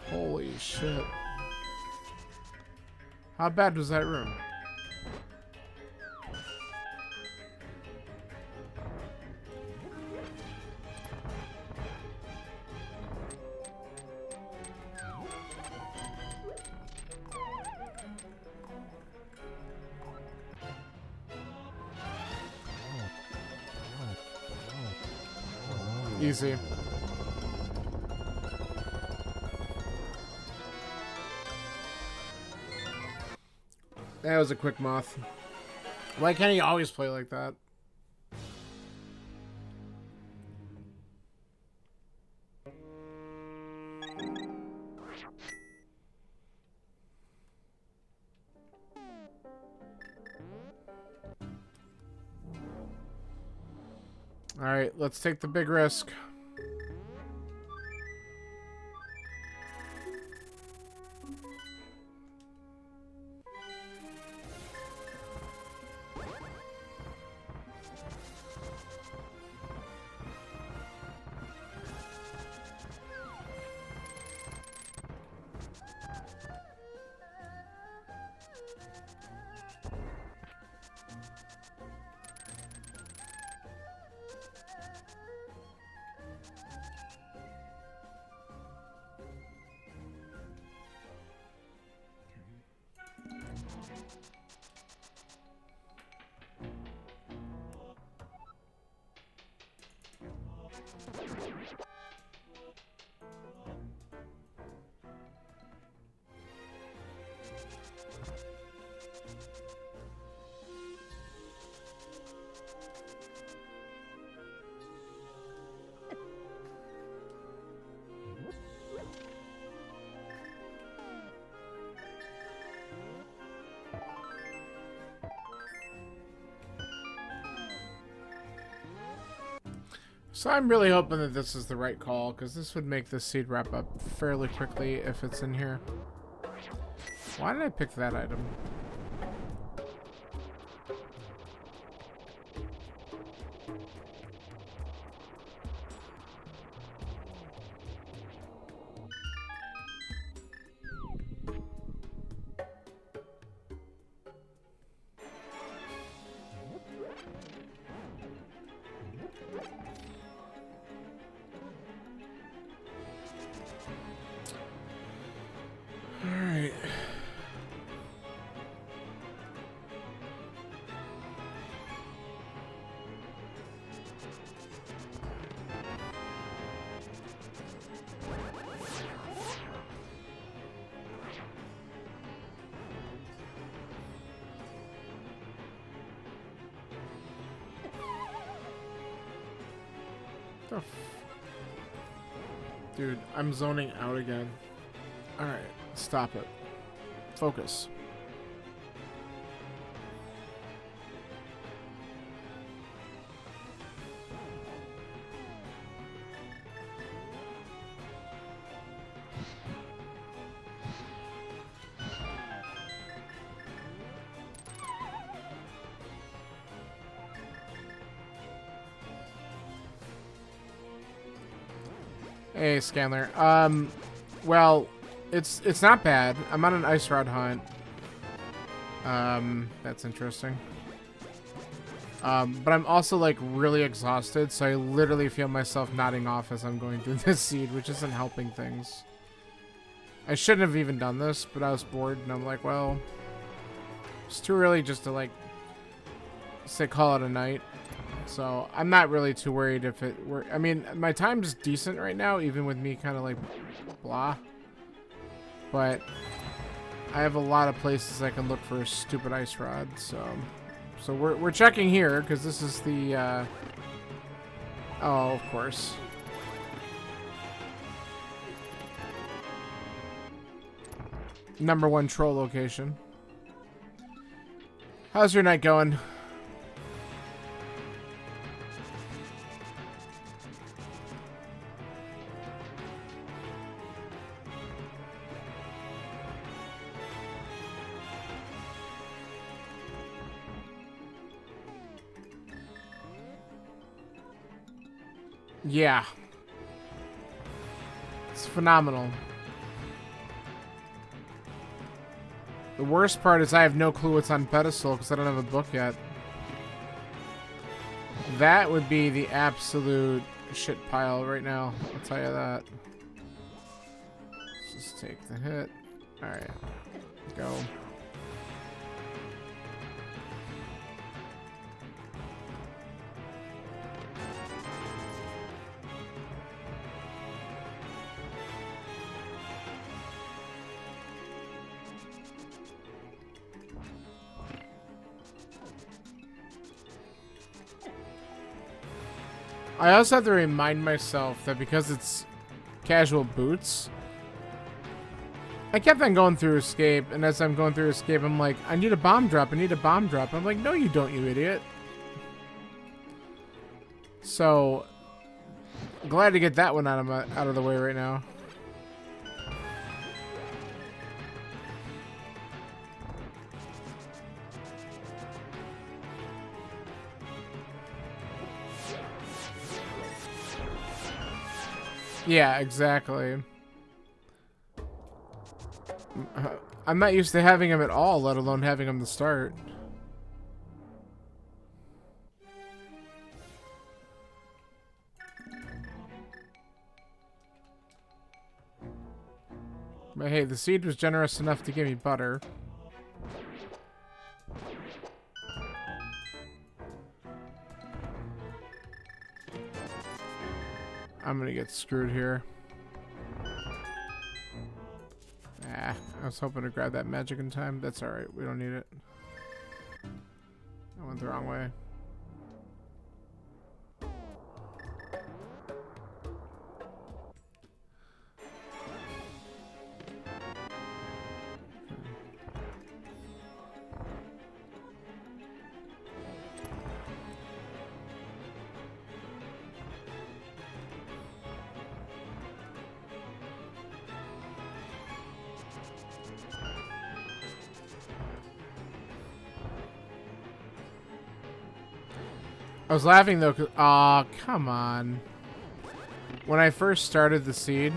Holy shit. How bad was that room? Easy. That was a quick moth. Why can't he always play like that? Alright, let's take the big risk. So I'm really hoping that this is the right call, because this would make this seed wrap up fairly quickly if it's in here. Why did I pick that item? Dude, I'm zoning out again. Alright, stop it. Focus. Hey, Scanler. Well, it's not bad. I'm on an ice rod hunt. That's interesting. But I'm also like really exhausted, so I literally feel myself nodding off as I'm going through this seed, which isn't helping things. I shouldn't have even done this, but I was bored, and I'm like, well, it's too early just to like say call it a night. So I'm not really too worried if it were. I mean, my time's decent right now, even with me kind of like blah. But I have a lot of places I can look for a stupid ice rod. So we're checking here because this is the. Oh, of course. #1 troll location. How's your night going? Yeah. It's phenomenal. The worst part is I have no clue what's on pedestal because I don't have a book yet. That would be the absolute shit pile right now. I'll tell you that. Let's just take the hit. Alright. Go. I also have to remind myself that because it's casual boots, I kept on going through escape, and as I'm going through escape, I'm like, I need a bomb drop, I need a bomb drop. I'm like, no you don't, you idiot. So, glad to get that one out of the way right now. Yeah, exactly. I'm not used to having him at all, let alone having him to start. But hey, the seed was generous enough to give me butter. I'm gonna get screwed here. Ah, I was hoping to grab that magic in time. That's alright, we don't need it. I went the wrong way. I was laughing though, cause aw, come on. When I first started the seed,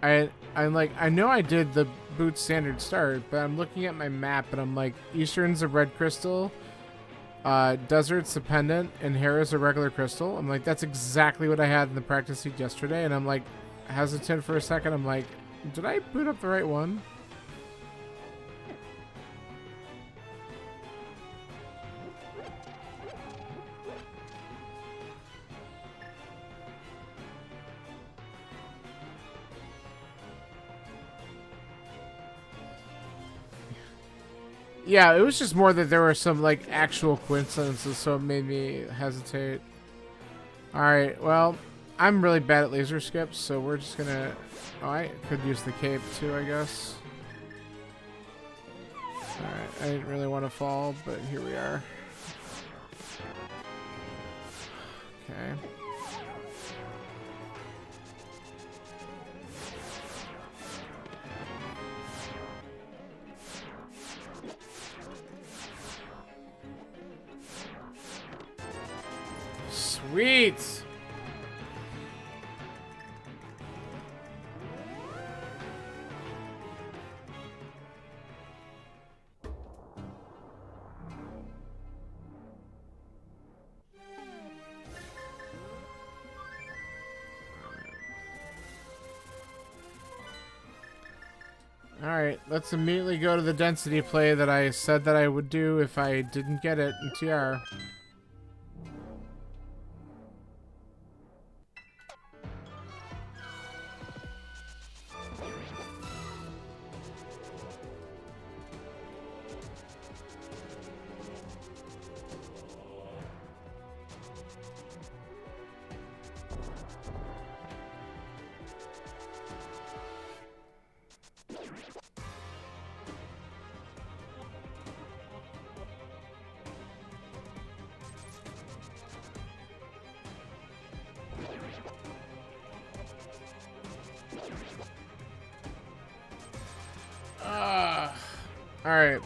I'm like, I know I did the boot standard start, but I'm looking at my map and I'm like, Eastern's a red crystal, Desert's a pendant, and Hera's a regular crystal. I'm like, that's exactly what I had in the practice seed yesterday, and I'm like, hesitant for a second. I'm like, did I boot up the right one? Yeah, it was just more that there were some, like, actual coincidences, so it made me hesitate. Alright, well, I'm really bad at laser skips, so we're just gonna... Oh, I could use the cape, too, I guess. Alright, I didn't really want to fall, but here we are. Okay. Sweet! Alright, let's immediately go to the density play that I said that I would do if I didn't get it in TR. Alright.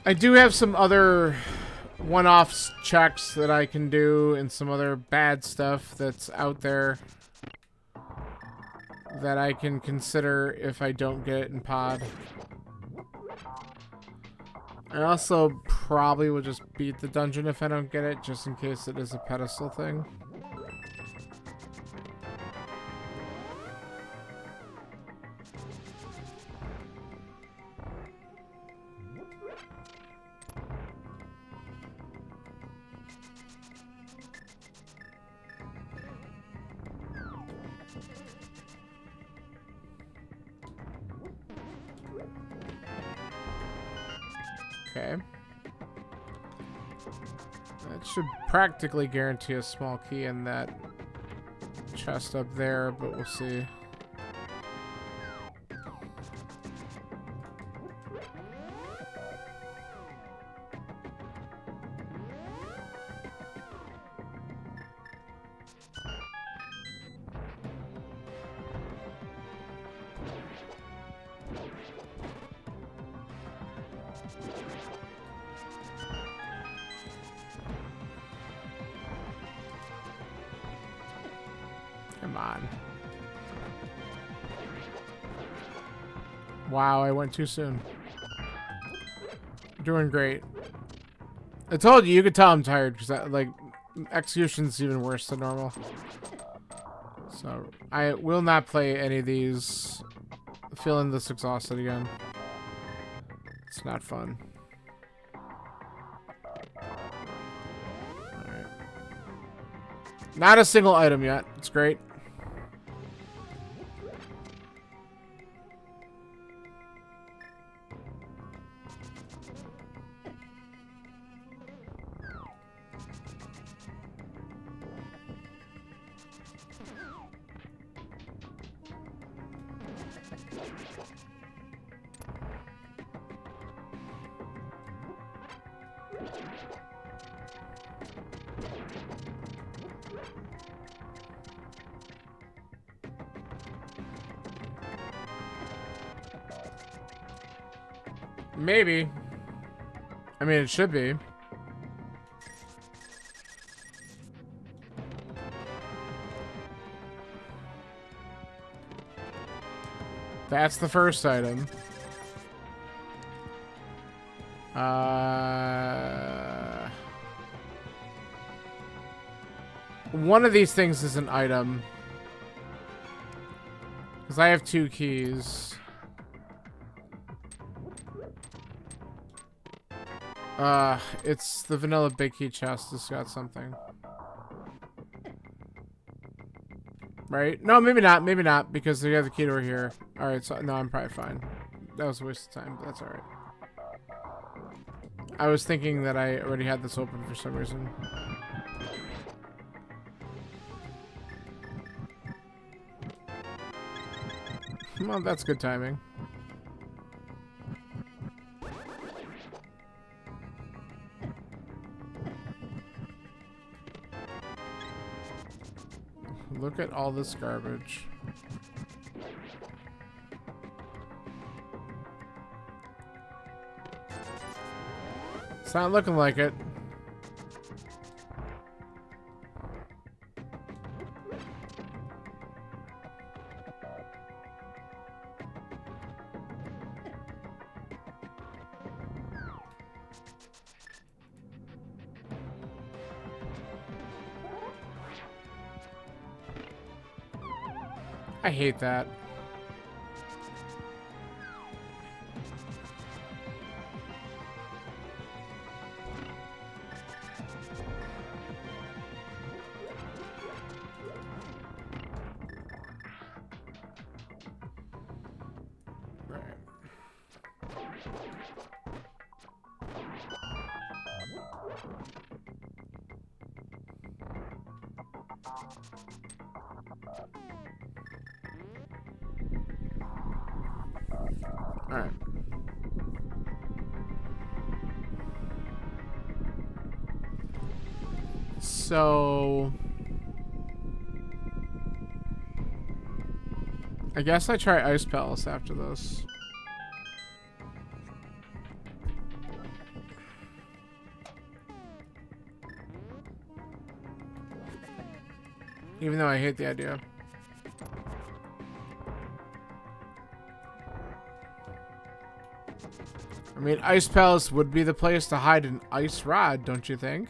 I do have some other one-off checks that I can do and some other bad stuff that's out there that I can consider if I don't get it in pod. I also probably will just beat the dungeon if I don't get it, just in case it is a pedestal thing. Okay. That should practically guarantee a small key in that chest up there, but we'll see. Come on. Wow, I went too soon. Doing great. I told you, you could tell I'm tired because like execution's even worse than normal. So I will not play any of these feeling this exhausted again. It's not fun. Alright. Not a single item yet. It's great. Maybe. I mean, it should be. That's the first item. One of these things is an item. Because I have 2 keys. It's the vanilla big key chest has got something. Right? No, maybe not, because we have the key over here. Alright, so no, I'm probably fine. That was a waste of time, but that's alright. I was thinking that I already had this open for some reason. Well, that's good timing. Look at all this garbage. It's not looking like it. I hate that. Alright. So I guess I try Ice Palace after this. Even though I hate the idea. I mean, Ice Palace would be the place to hide an ice rod, don't you think?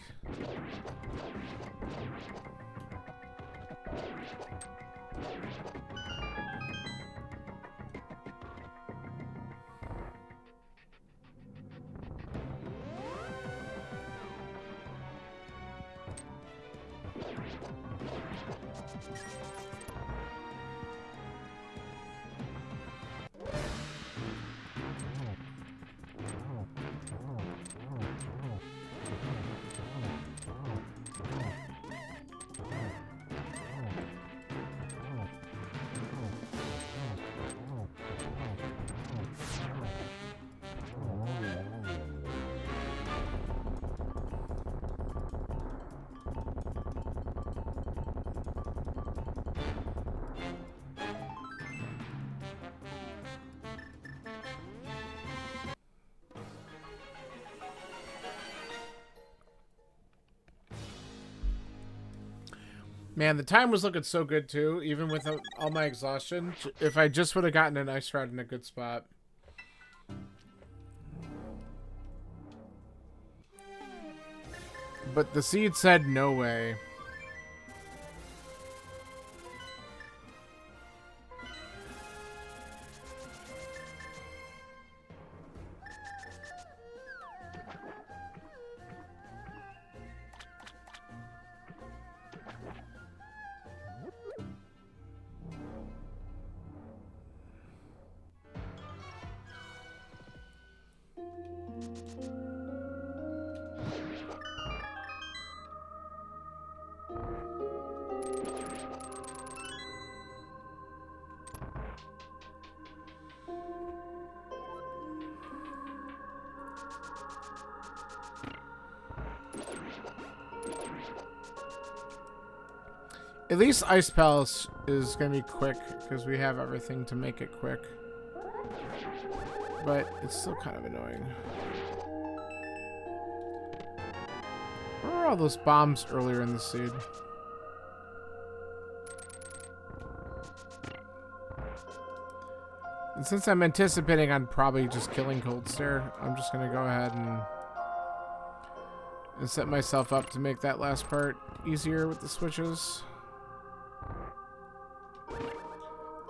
Man, the time was looking so good too, even with all my exhaustion. If I just would have gotten an ice rod in a good spot. But the seed said no way. At least Ice Palace is going to be quick, because we have everything to make it quick. But it's still kind of annoying. Where were all those bombs earlier in the seed? And since I'm anticipating on probably just killing Cold Stare, I'm just going to go ahead and set myself up to make that last part easier with the switches.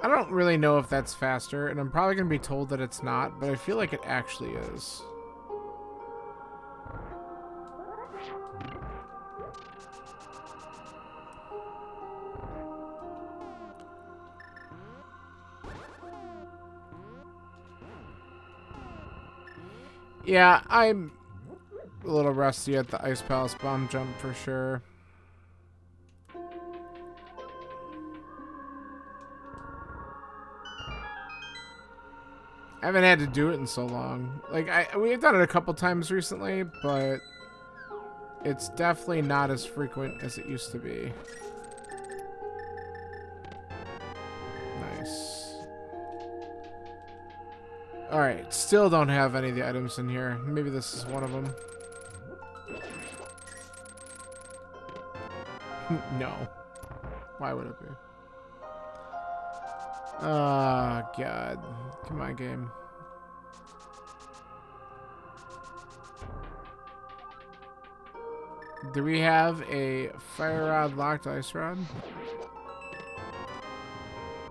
I don't really know if that's faster, and I'm probably going to be told that it's not, but I feel like it actually is. Yeah, I'm a little rusty at the Ice Palace bomb jump for sure. I haven't had to do it in so long. Like, we've done it a couple times recently, but it's definitely not as frequent as it used to be. Nice. Alright, still don't have any of the items in here. Maybe this is one of them. No. Why would it be? Oh, God. Come on, game. Do we have a fire rod locked ice rod?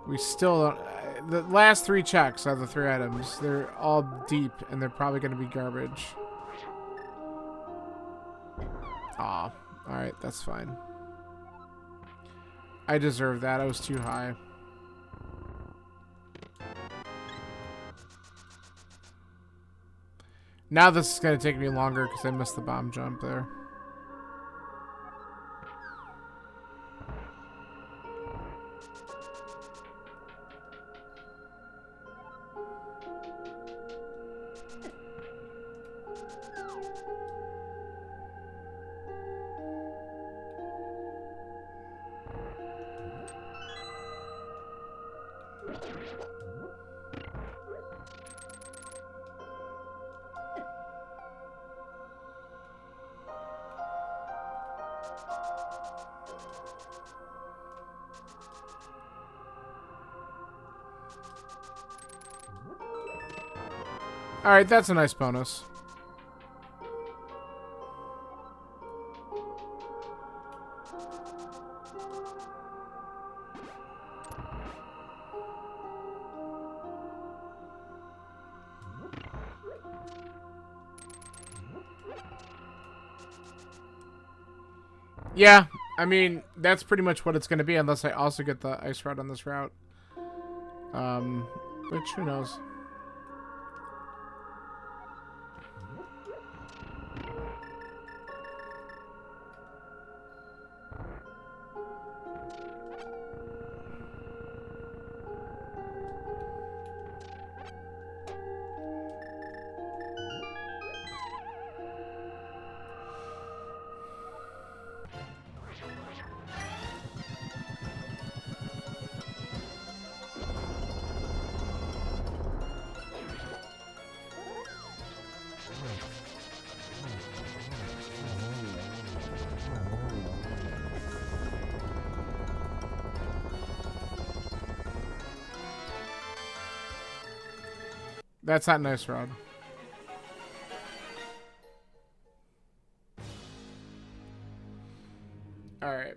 We still don't. The last 3 checks are the 3 items. They're all deep, and they're probably going to be garbage. Aw. Alright, that's fine. I deserve that. I was too high. Now this is going to take me longer because I missed the bomb jump there. Alright, that's a nice bonus. Yeah, I mean, that's pretty much what it's going to be, unless I also get the ice route on this route. Which, who knows? That's not nice, Rod. Alright.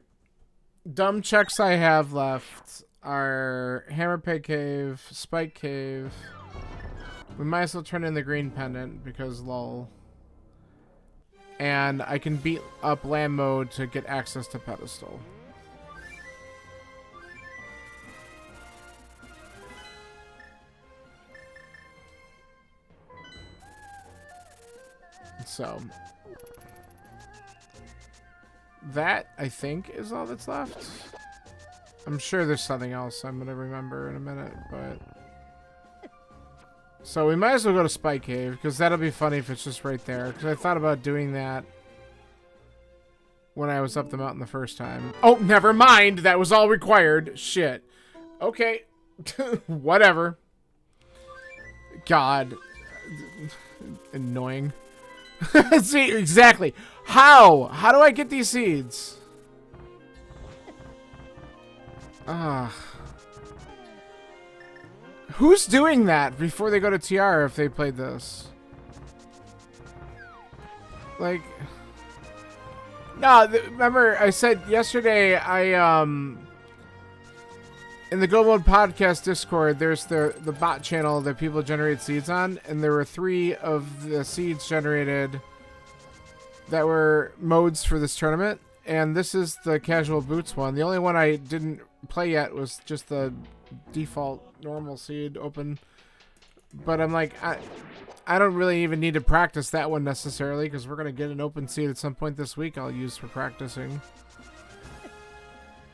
Dumb checks I have left are Hammer Pig Cave, Spike Cave. We might as well turn in the green pendant because lol. And I can beat up land mode to get access to pedestal. So that, I think, is all that's left. I'm sure there's something else I'm going to remember in a minute, but... So we might as well go to Spike Cave, because that'll be funny if it's just right there. Because I thought about doing that when I was up the mountain the first time. Oh, never mind! That was all required. Shit. Okay. Whatever. God. Annoying. See, exactly. How? How do I get these seeds? Who's doing that before they go to TR if they played this? Like... No, remember I said yesterday in the Go Mode Podcast Discord, there's the bot channel that people generate seeds on, and there were 3 of the seeds generated that were modes for this tournament, and this is the casual boots one. The only one I didn't play yet was just the default normal seed open, but I'm like, I don't really even need to practice that one necessarily, because we're going to get an open seed at some point this week I'll use for practicing.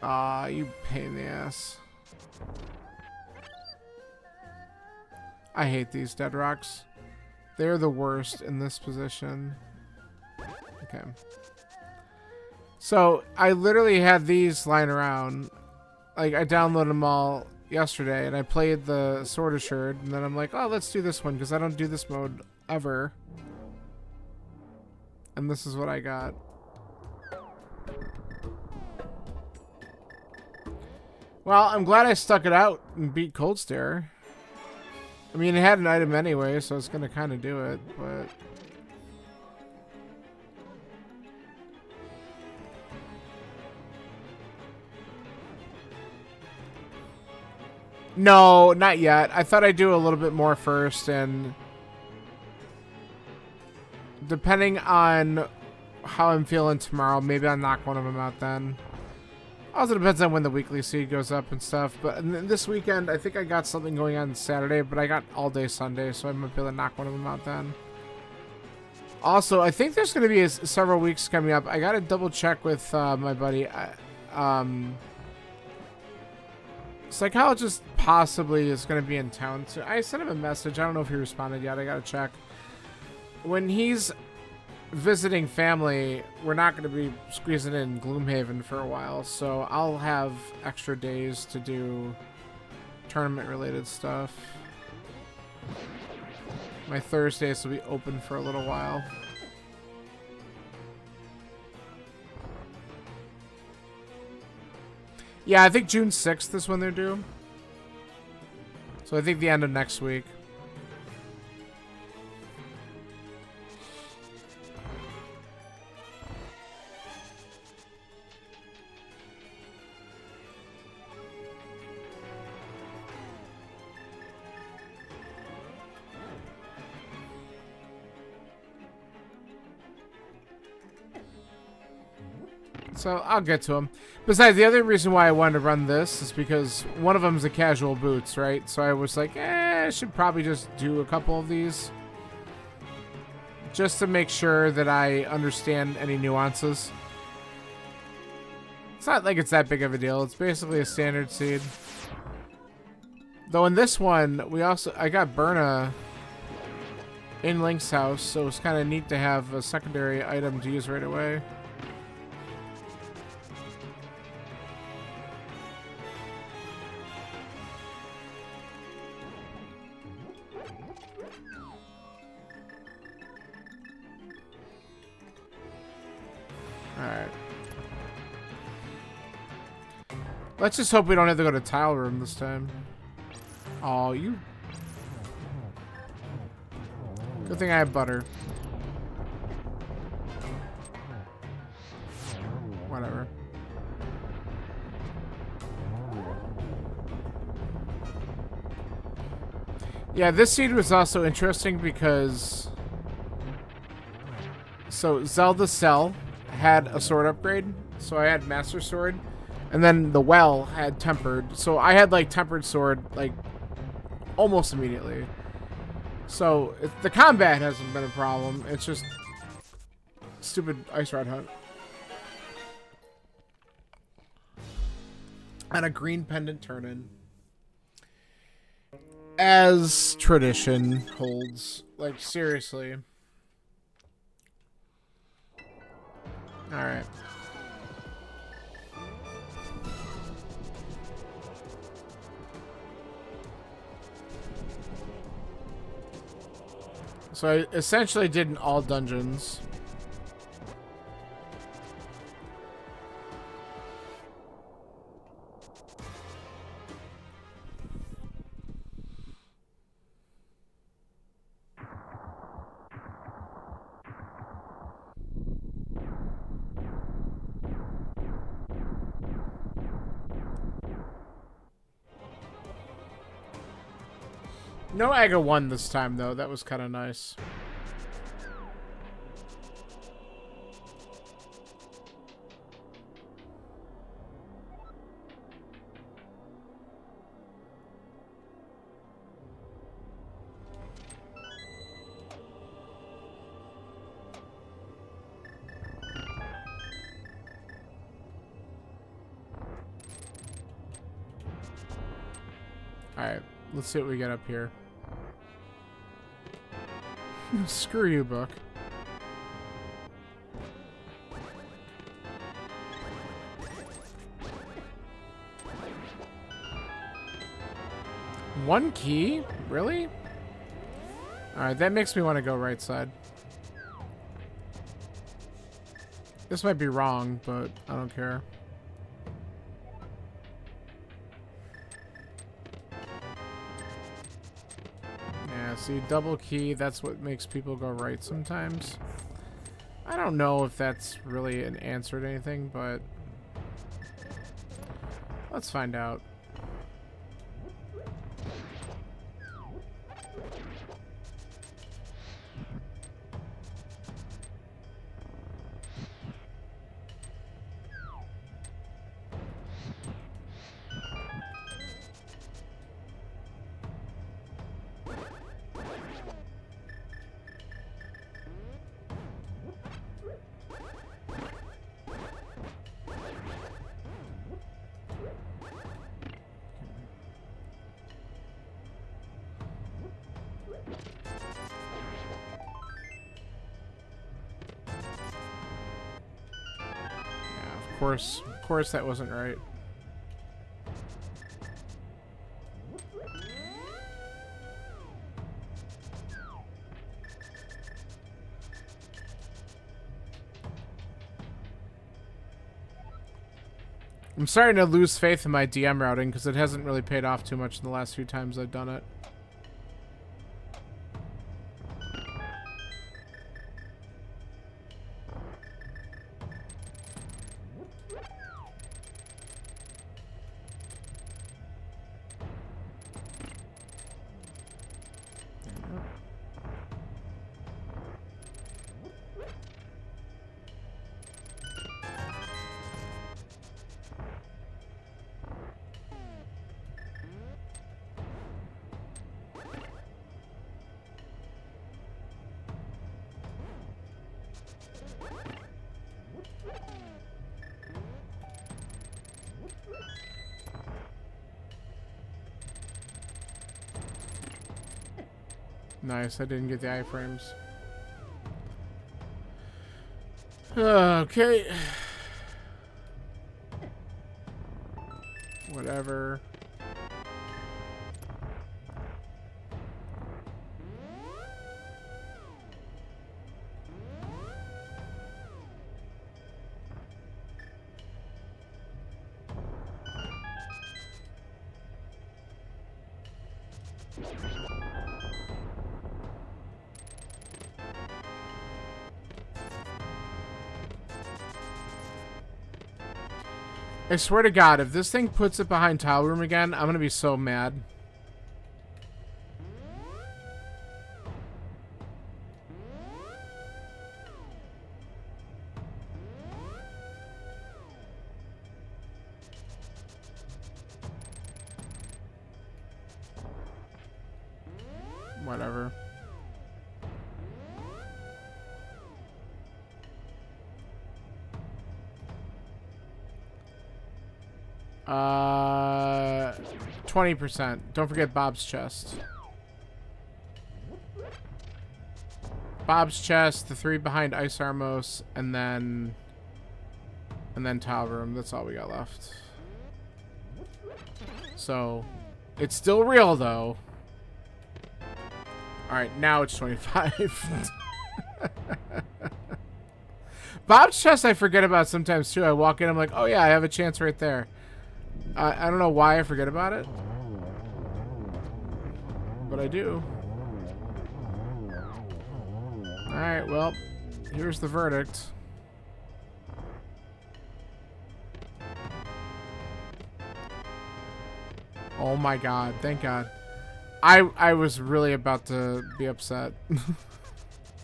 Ah, you pain in the ass. I hate these dead rocks. They're the worst in this position. Okay. So, I literally had these lying around. Like, I downloaded them all yesterday, and I played the Sword Assured, and then I'm like, oh, let's do this one, because I don't do this mode ever. And this is what I got. Well, I'm glad I stuck it out and beat Cold Stare. I mean, it had an item anyway, so it's going to kind of do it, but... No, not yet. I thought I'd do a little bit more first, and... depending on how I'm feeling tomorrow, maybe I'll knock one of them out then. Also depends on when the weekly seed goes up and stuff. But this weekend, I think I got something going on Saturday, but I got all day Sunday, so I might be able to knock one of them out then. Also, I think there's going to be several weeks coming up. I got to double check with my buddy. Psychologist possibly is going to be in town. So I sent him a message. I don't know if he responded yet. I got to check. When he's visiting family, we're not going to be squeezing in Gloomhaven for a while, so I'll have extra days to do tournament related stuff. My Thursdays will be open for a little while. Yeah, I think June 6th is when they're due. So I think the end of next week. So I'll get to them. Besides, the other reason why I wanted to run this is because one of them is the casual boots, right? So I was like, I should probably just do a couple of these. Just to make sure that I understand any nuances. It's not like it's that big of a deal. It's basically a standard seed. Though in this one, I got Berna in Link's house, so it's kind of neat to have a secondary item to use right away. Alright. Let's just hope we don't have to go to tile room this time. Oh, you... Good thing I have butter. Whatever. Yeah, this seed was also interesting because... So, Zelda Cell had a sword upgrade. So I had Master Sword. And then the Well had Tempered. So I had, like, Tempered Sword, like, almost immediately. So, the combat hasn't been a problem. It's just stupid Ice Rod Hunt. And a green pendant turn-in. As tradition holds. Like, seriously. Alright. So I essentially did in all dungeons. No Aga 1 this time, though. That was kind of nice. Alright, let's see what we get up here. Screw you, book. One key? Really? Alright, that makes me want to go right side. This might be wrong, but I don't care. Yeah, see, double key, that's what makes people go right sometimes. I don't know if that's really an answer to anything, but let's find out. Of course that wasn't right. I'm starting to lose faith in my DM routing because it hasn't really paid off too much in the last few times I've done it. Nice, I didn't get the iframes. Okay. Whatever. I swear to God, if this thing puts it behind tile room again, I'm gonna be so mad. Whatever. Uh, 20%. Don't forget Bob's chest. Bob's chest, the 3 behind Ice Armos, and then tile room. That's all we got left. So, it's still real though. Alright, now it's 25. Bob's chest I forget about sometimes too. I walk in, I'm like, oh yeah, I have a chance right there. I don't know why I forget about it. But I do. Alright, well, here's the verdict. Oh my God, thank God. I was really about to be upset.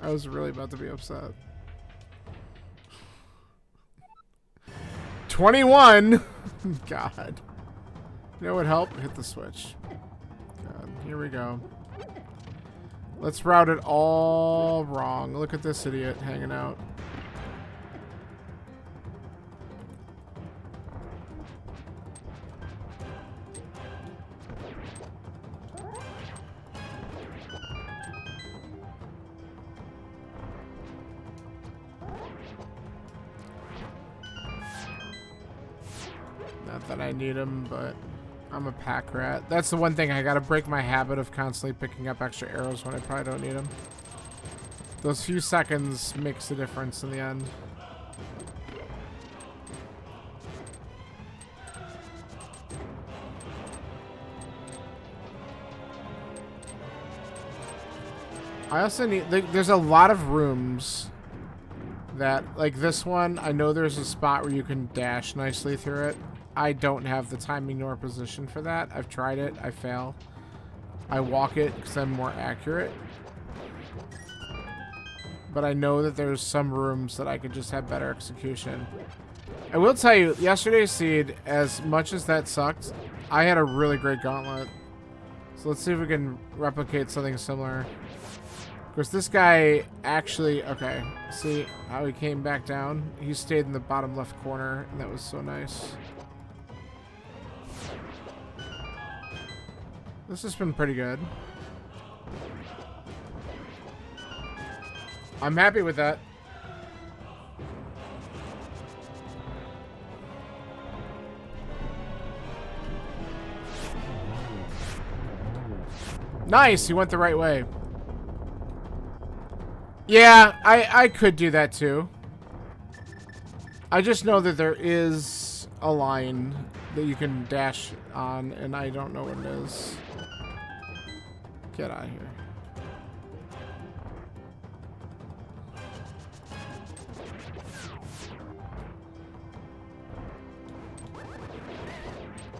I was really about to be upset. 21! God. You know what helped? Hit the switch. God, here we go. Let's route it all wrong. Look at this idiot hanging out. Not that I need them, but I'm a pack rat. That's the one thing. I gotta break my habit of constantly picking up extra arrows when I probably don't need them. Those few seconds makes a difference in the end. I also need... There's a lot of rooms that... Like this one, I know there's a spot where you can dash nicely through it. I don't have the timing nor position for that. I've tried it. I fail. I walk it because I'm more accurate. But I know that there's some rooms that I could just have better execution. I will tell you, yesterday's seed, as much as that sucked, I had a really great gauntlet. So let's see if we can replicate something similar. Of course, this guy actually... Okay, see how he came back down? He stayed in the bottom left corner, and that was so nice. This has been pretty good. I'm happy with that. Nice, he went the right way. Yeah, I could do that too. I just know that there is a line that you can dash on, and I don't know what it is. Get out of here.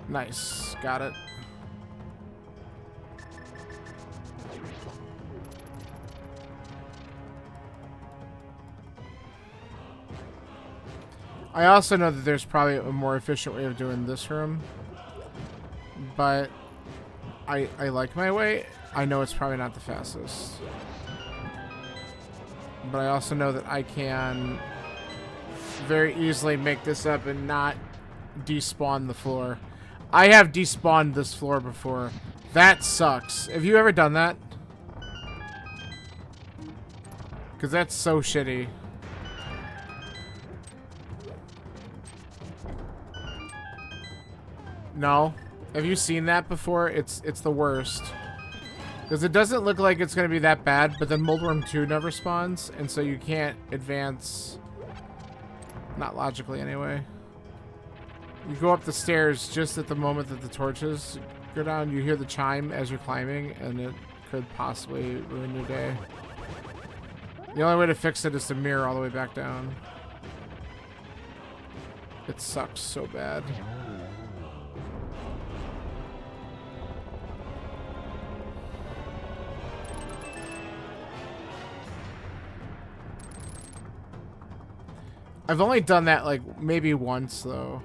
Nice. Got it. I also know that there's probably a more efficient way of doing this room, but I like my way. I know it's probably not the fastest, but I also know that I can very easily make this up and not despawn the floor. I have despawned this floor before. That sucks. Have you ever done that? Because that's so shitty. No. Have you seen that before? It's the worst. Because it doesn't look like it's going to be that bad, but then Moldworm 2 never spawns, and so you can't advance. Not logically, anyway. You go up the stairs just at the moment that the torches go down. You hear the chime as you're climbing, and it could possibly ruin your day. The only way to fix it is to mirror all the way back down. It sucks so bad. I've only done that like maybe once though.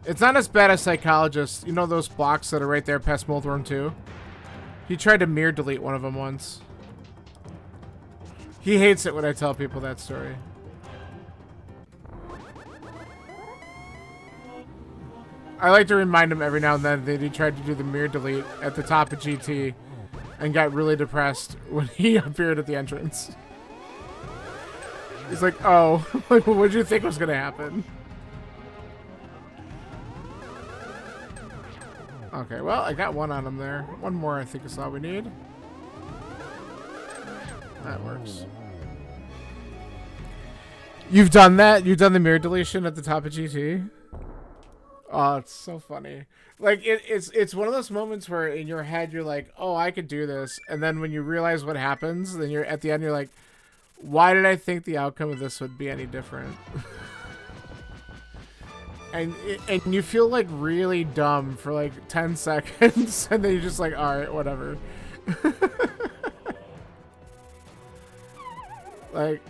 It's not as bad as Psychologist. You know those blocks that are right there past Moldworm 2? He tried to mirror delete one of them once. He hates it when I tell people that story. I like to remind him every now and then that he tried to do the mirror delete at the top of GT and got really depressed when he appeared at the entrance. He's like, oh, what did you think was going to happen? Okay, well, I got one on him there. One more, I think, is all we need. That works. You've done that? You've done the mirror deletion at the top of GT? Oh, it's so funny. Like, it's one of those moments where in your head you're like, oh, I could do this. And then when you realize what happens, then you're at the end, you're like, why did I think the outcome of this would be any different? and you feel like really dumb for like 10 seconds, and then you're just like, all right, whatever. Like,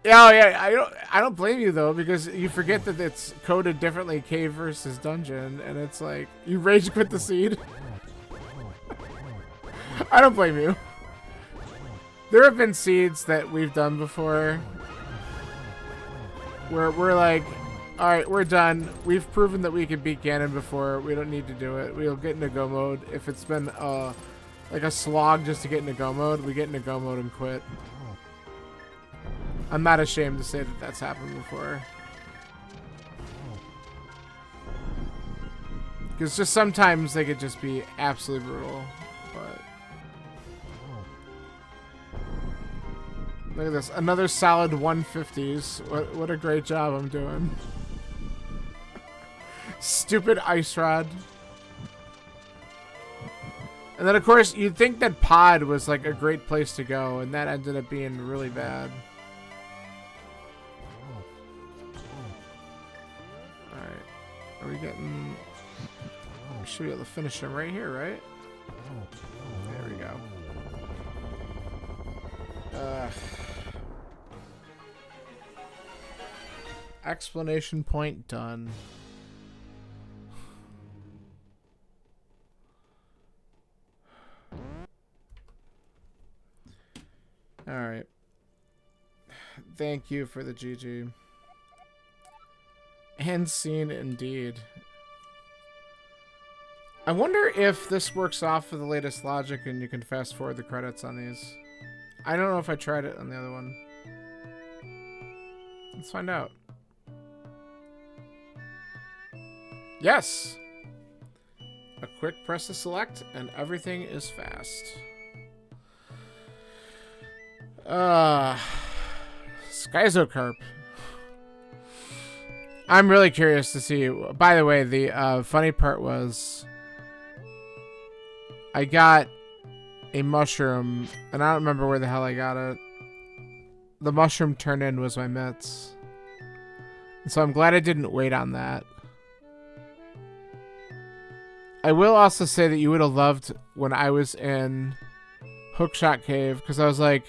oh yeah, I don't blame you though, because you forget that it's coded differently, cave versus dungeon, and it's like you rage quit the seed. I don't blame you. There have been seeds that we've done before where we're like, all right, we're done. We've proven that we can beat Ganon before. We don't need to do it. We'll get into go mode. If it's been like a slog just to get into go mode, we get into go mode and quit. I'm not ashamed to say that that's happened before. Because just sometimes they could just be absolutely brutal. But look at this. Another solid 150s. What a great job I'm doing. Stupid ice rod. And then, of course, you'd think that pod was like a great place to go, and that ended up being really bad. Alright. Are we getting... We should be able to finish him right here, right? There we go. Explanation point done. Alright. Thank you for the GG. And scene indeed. I wonder if this works off of the latest logic and you can fast forward the credits on these. I don't know if I tried it on the other one. Let's find out. Yes! A quick press to select and everything is fast. Schizocarp. I'm really curious to see. By the way, the funny part was I got a mushroom, and I don't remember where the hell I got it. The mushroom turn-in was my mitts. And so I'm glad I didn't wait on that. I will also say that you would have loved when I was in Hookshot Cave, because I was like,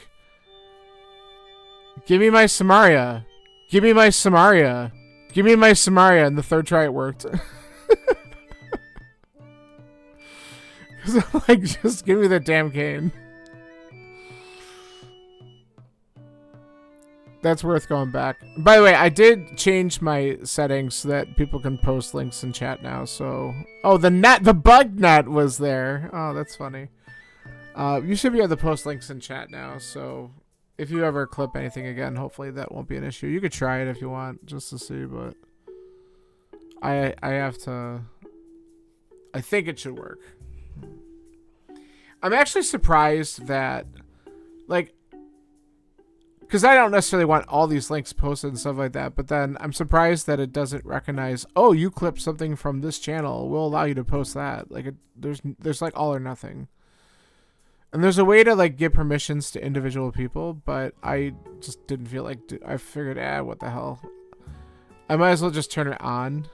give me my Samaria. Give me my Samaria. Give me my Samaria. And the third try it worked. Because I'm like, just give me the damn cane. That's worth going back. By the way, I did change my settings so that people can post links in chat now. So, oh, the bug net was there. Oh, that's funny. You should be able to post links in chat now, so if you ever clip anything again, hopefully that won't be an issue. You could try it if you want, just to see, but I have to... I think it should work. I'm actually surprised that, like, because I don't necessarily want all these links posted and stuff like that, but then I'm surprised that it doesn't recognize, oh, you clipped something from this channel, we'll allow you to post that. Like, there's like all or nothing. And there's a way to, like, give permissions to individual people, but I just didn't feel like... I figured, what the hell. I might as well just turn it on.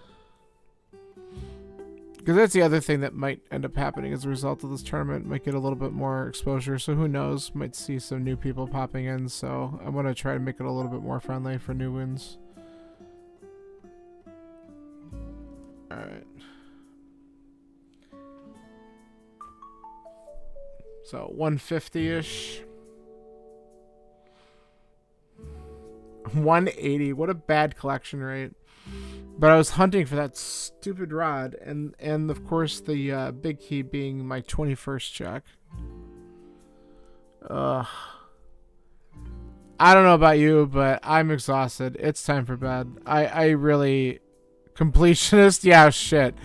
Because that's the other thing that might end up happening as a result of this tournament. Might get a little bit more exposure, so who knows. Might see some new people popping in, so I'm going to try to make it a little bit more friendly for new wins. Alright. So 150-ish. 180. What a bad collection rate. But I was hunting for that stupid rod, and of course the big key being my 21st check. I don't know about you, but I'm exhausted. It's time for bed. I really... Completionist? Yeah, shit.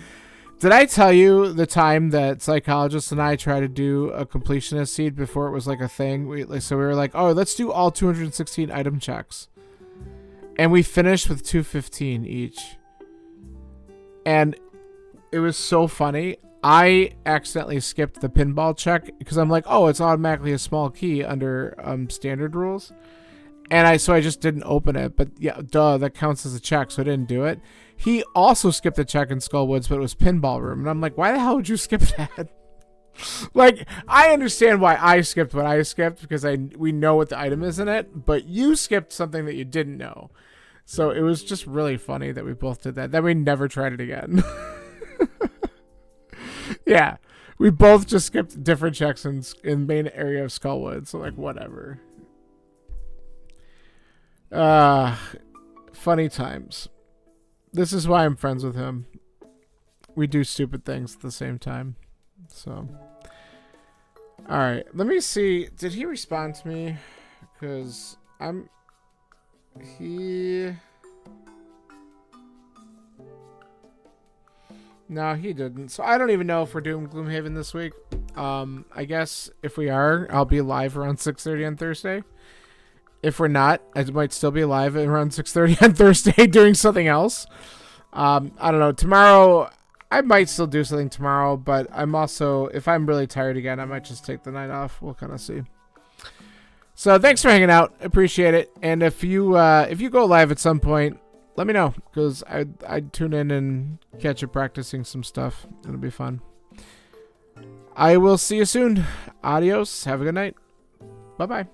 Did I tell you the time that psychologists and I tried to do a completionist seed before it was like a thing? So we were like, oh, let's do all 216 item checks. And we finished with 215 each. And it was so funny. I accidentally skipped the pinball check because I'm like, oh, it's automatically a small key under standard rules. And so I just didn't open it. But yeah, duh, that counts as a check, so I didn't do it. He also skipped a check in Skullwoods, but it was pinball room. And I'm like, why the hell would you skip that? Like, I understand why I skipped what I skipped because we know what the item is in it, but you skipped something that you didn't know. So it was just really funny that we both did that. Then we never tried it again. Yeah, we both just skipped different checks in main area of Skullwood. So like, whatever. Funny times. This is why I'm friends with him. We do stupid things at the same time. So, all right. Let me see. Did he respond to me? Because No, he didn't. So I don't even know if we're doing Gloomhaven this week. I guess if we are, I'll be live around 6:30 on Thursday. If we're not, I might still be live around 6:30 on Thursday doing something else. I don't know. Tomorrow, I might still do something tomorrow, but I'm also, if I'm really tired again, I might just take the night off. We'll kind of see. So thanks for hanging out. Appreciate it. And if you go live at some point, let me know, because I'd tune in and catch you practicing some stuff. It'll be fun. I will see you soon. Adios. Have a good night. Bye-bye.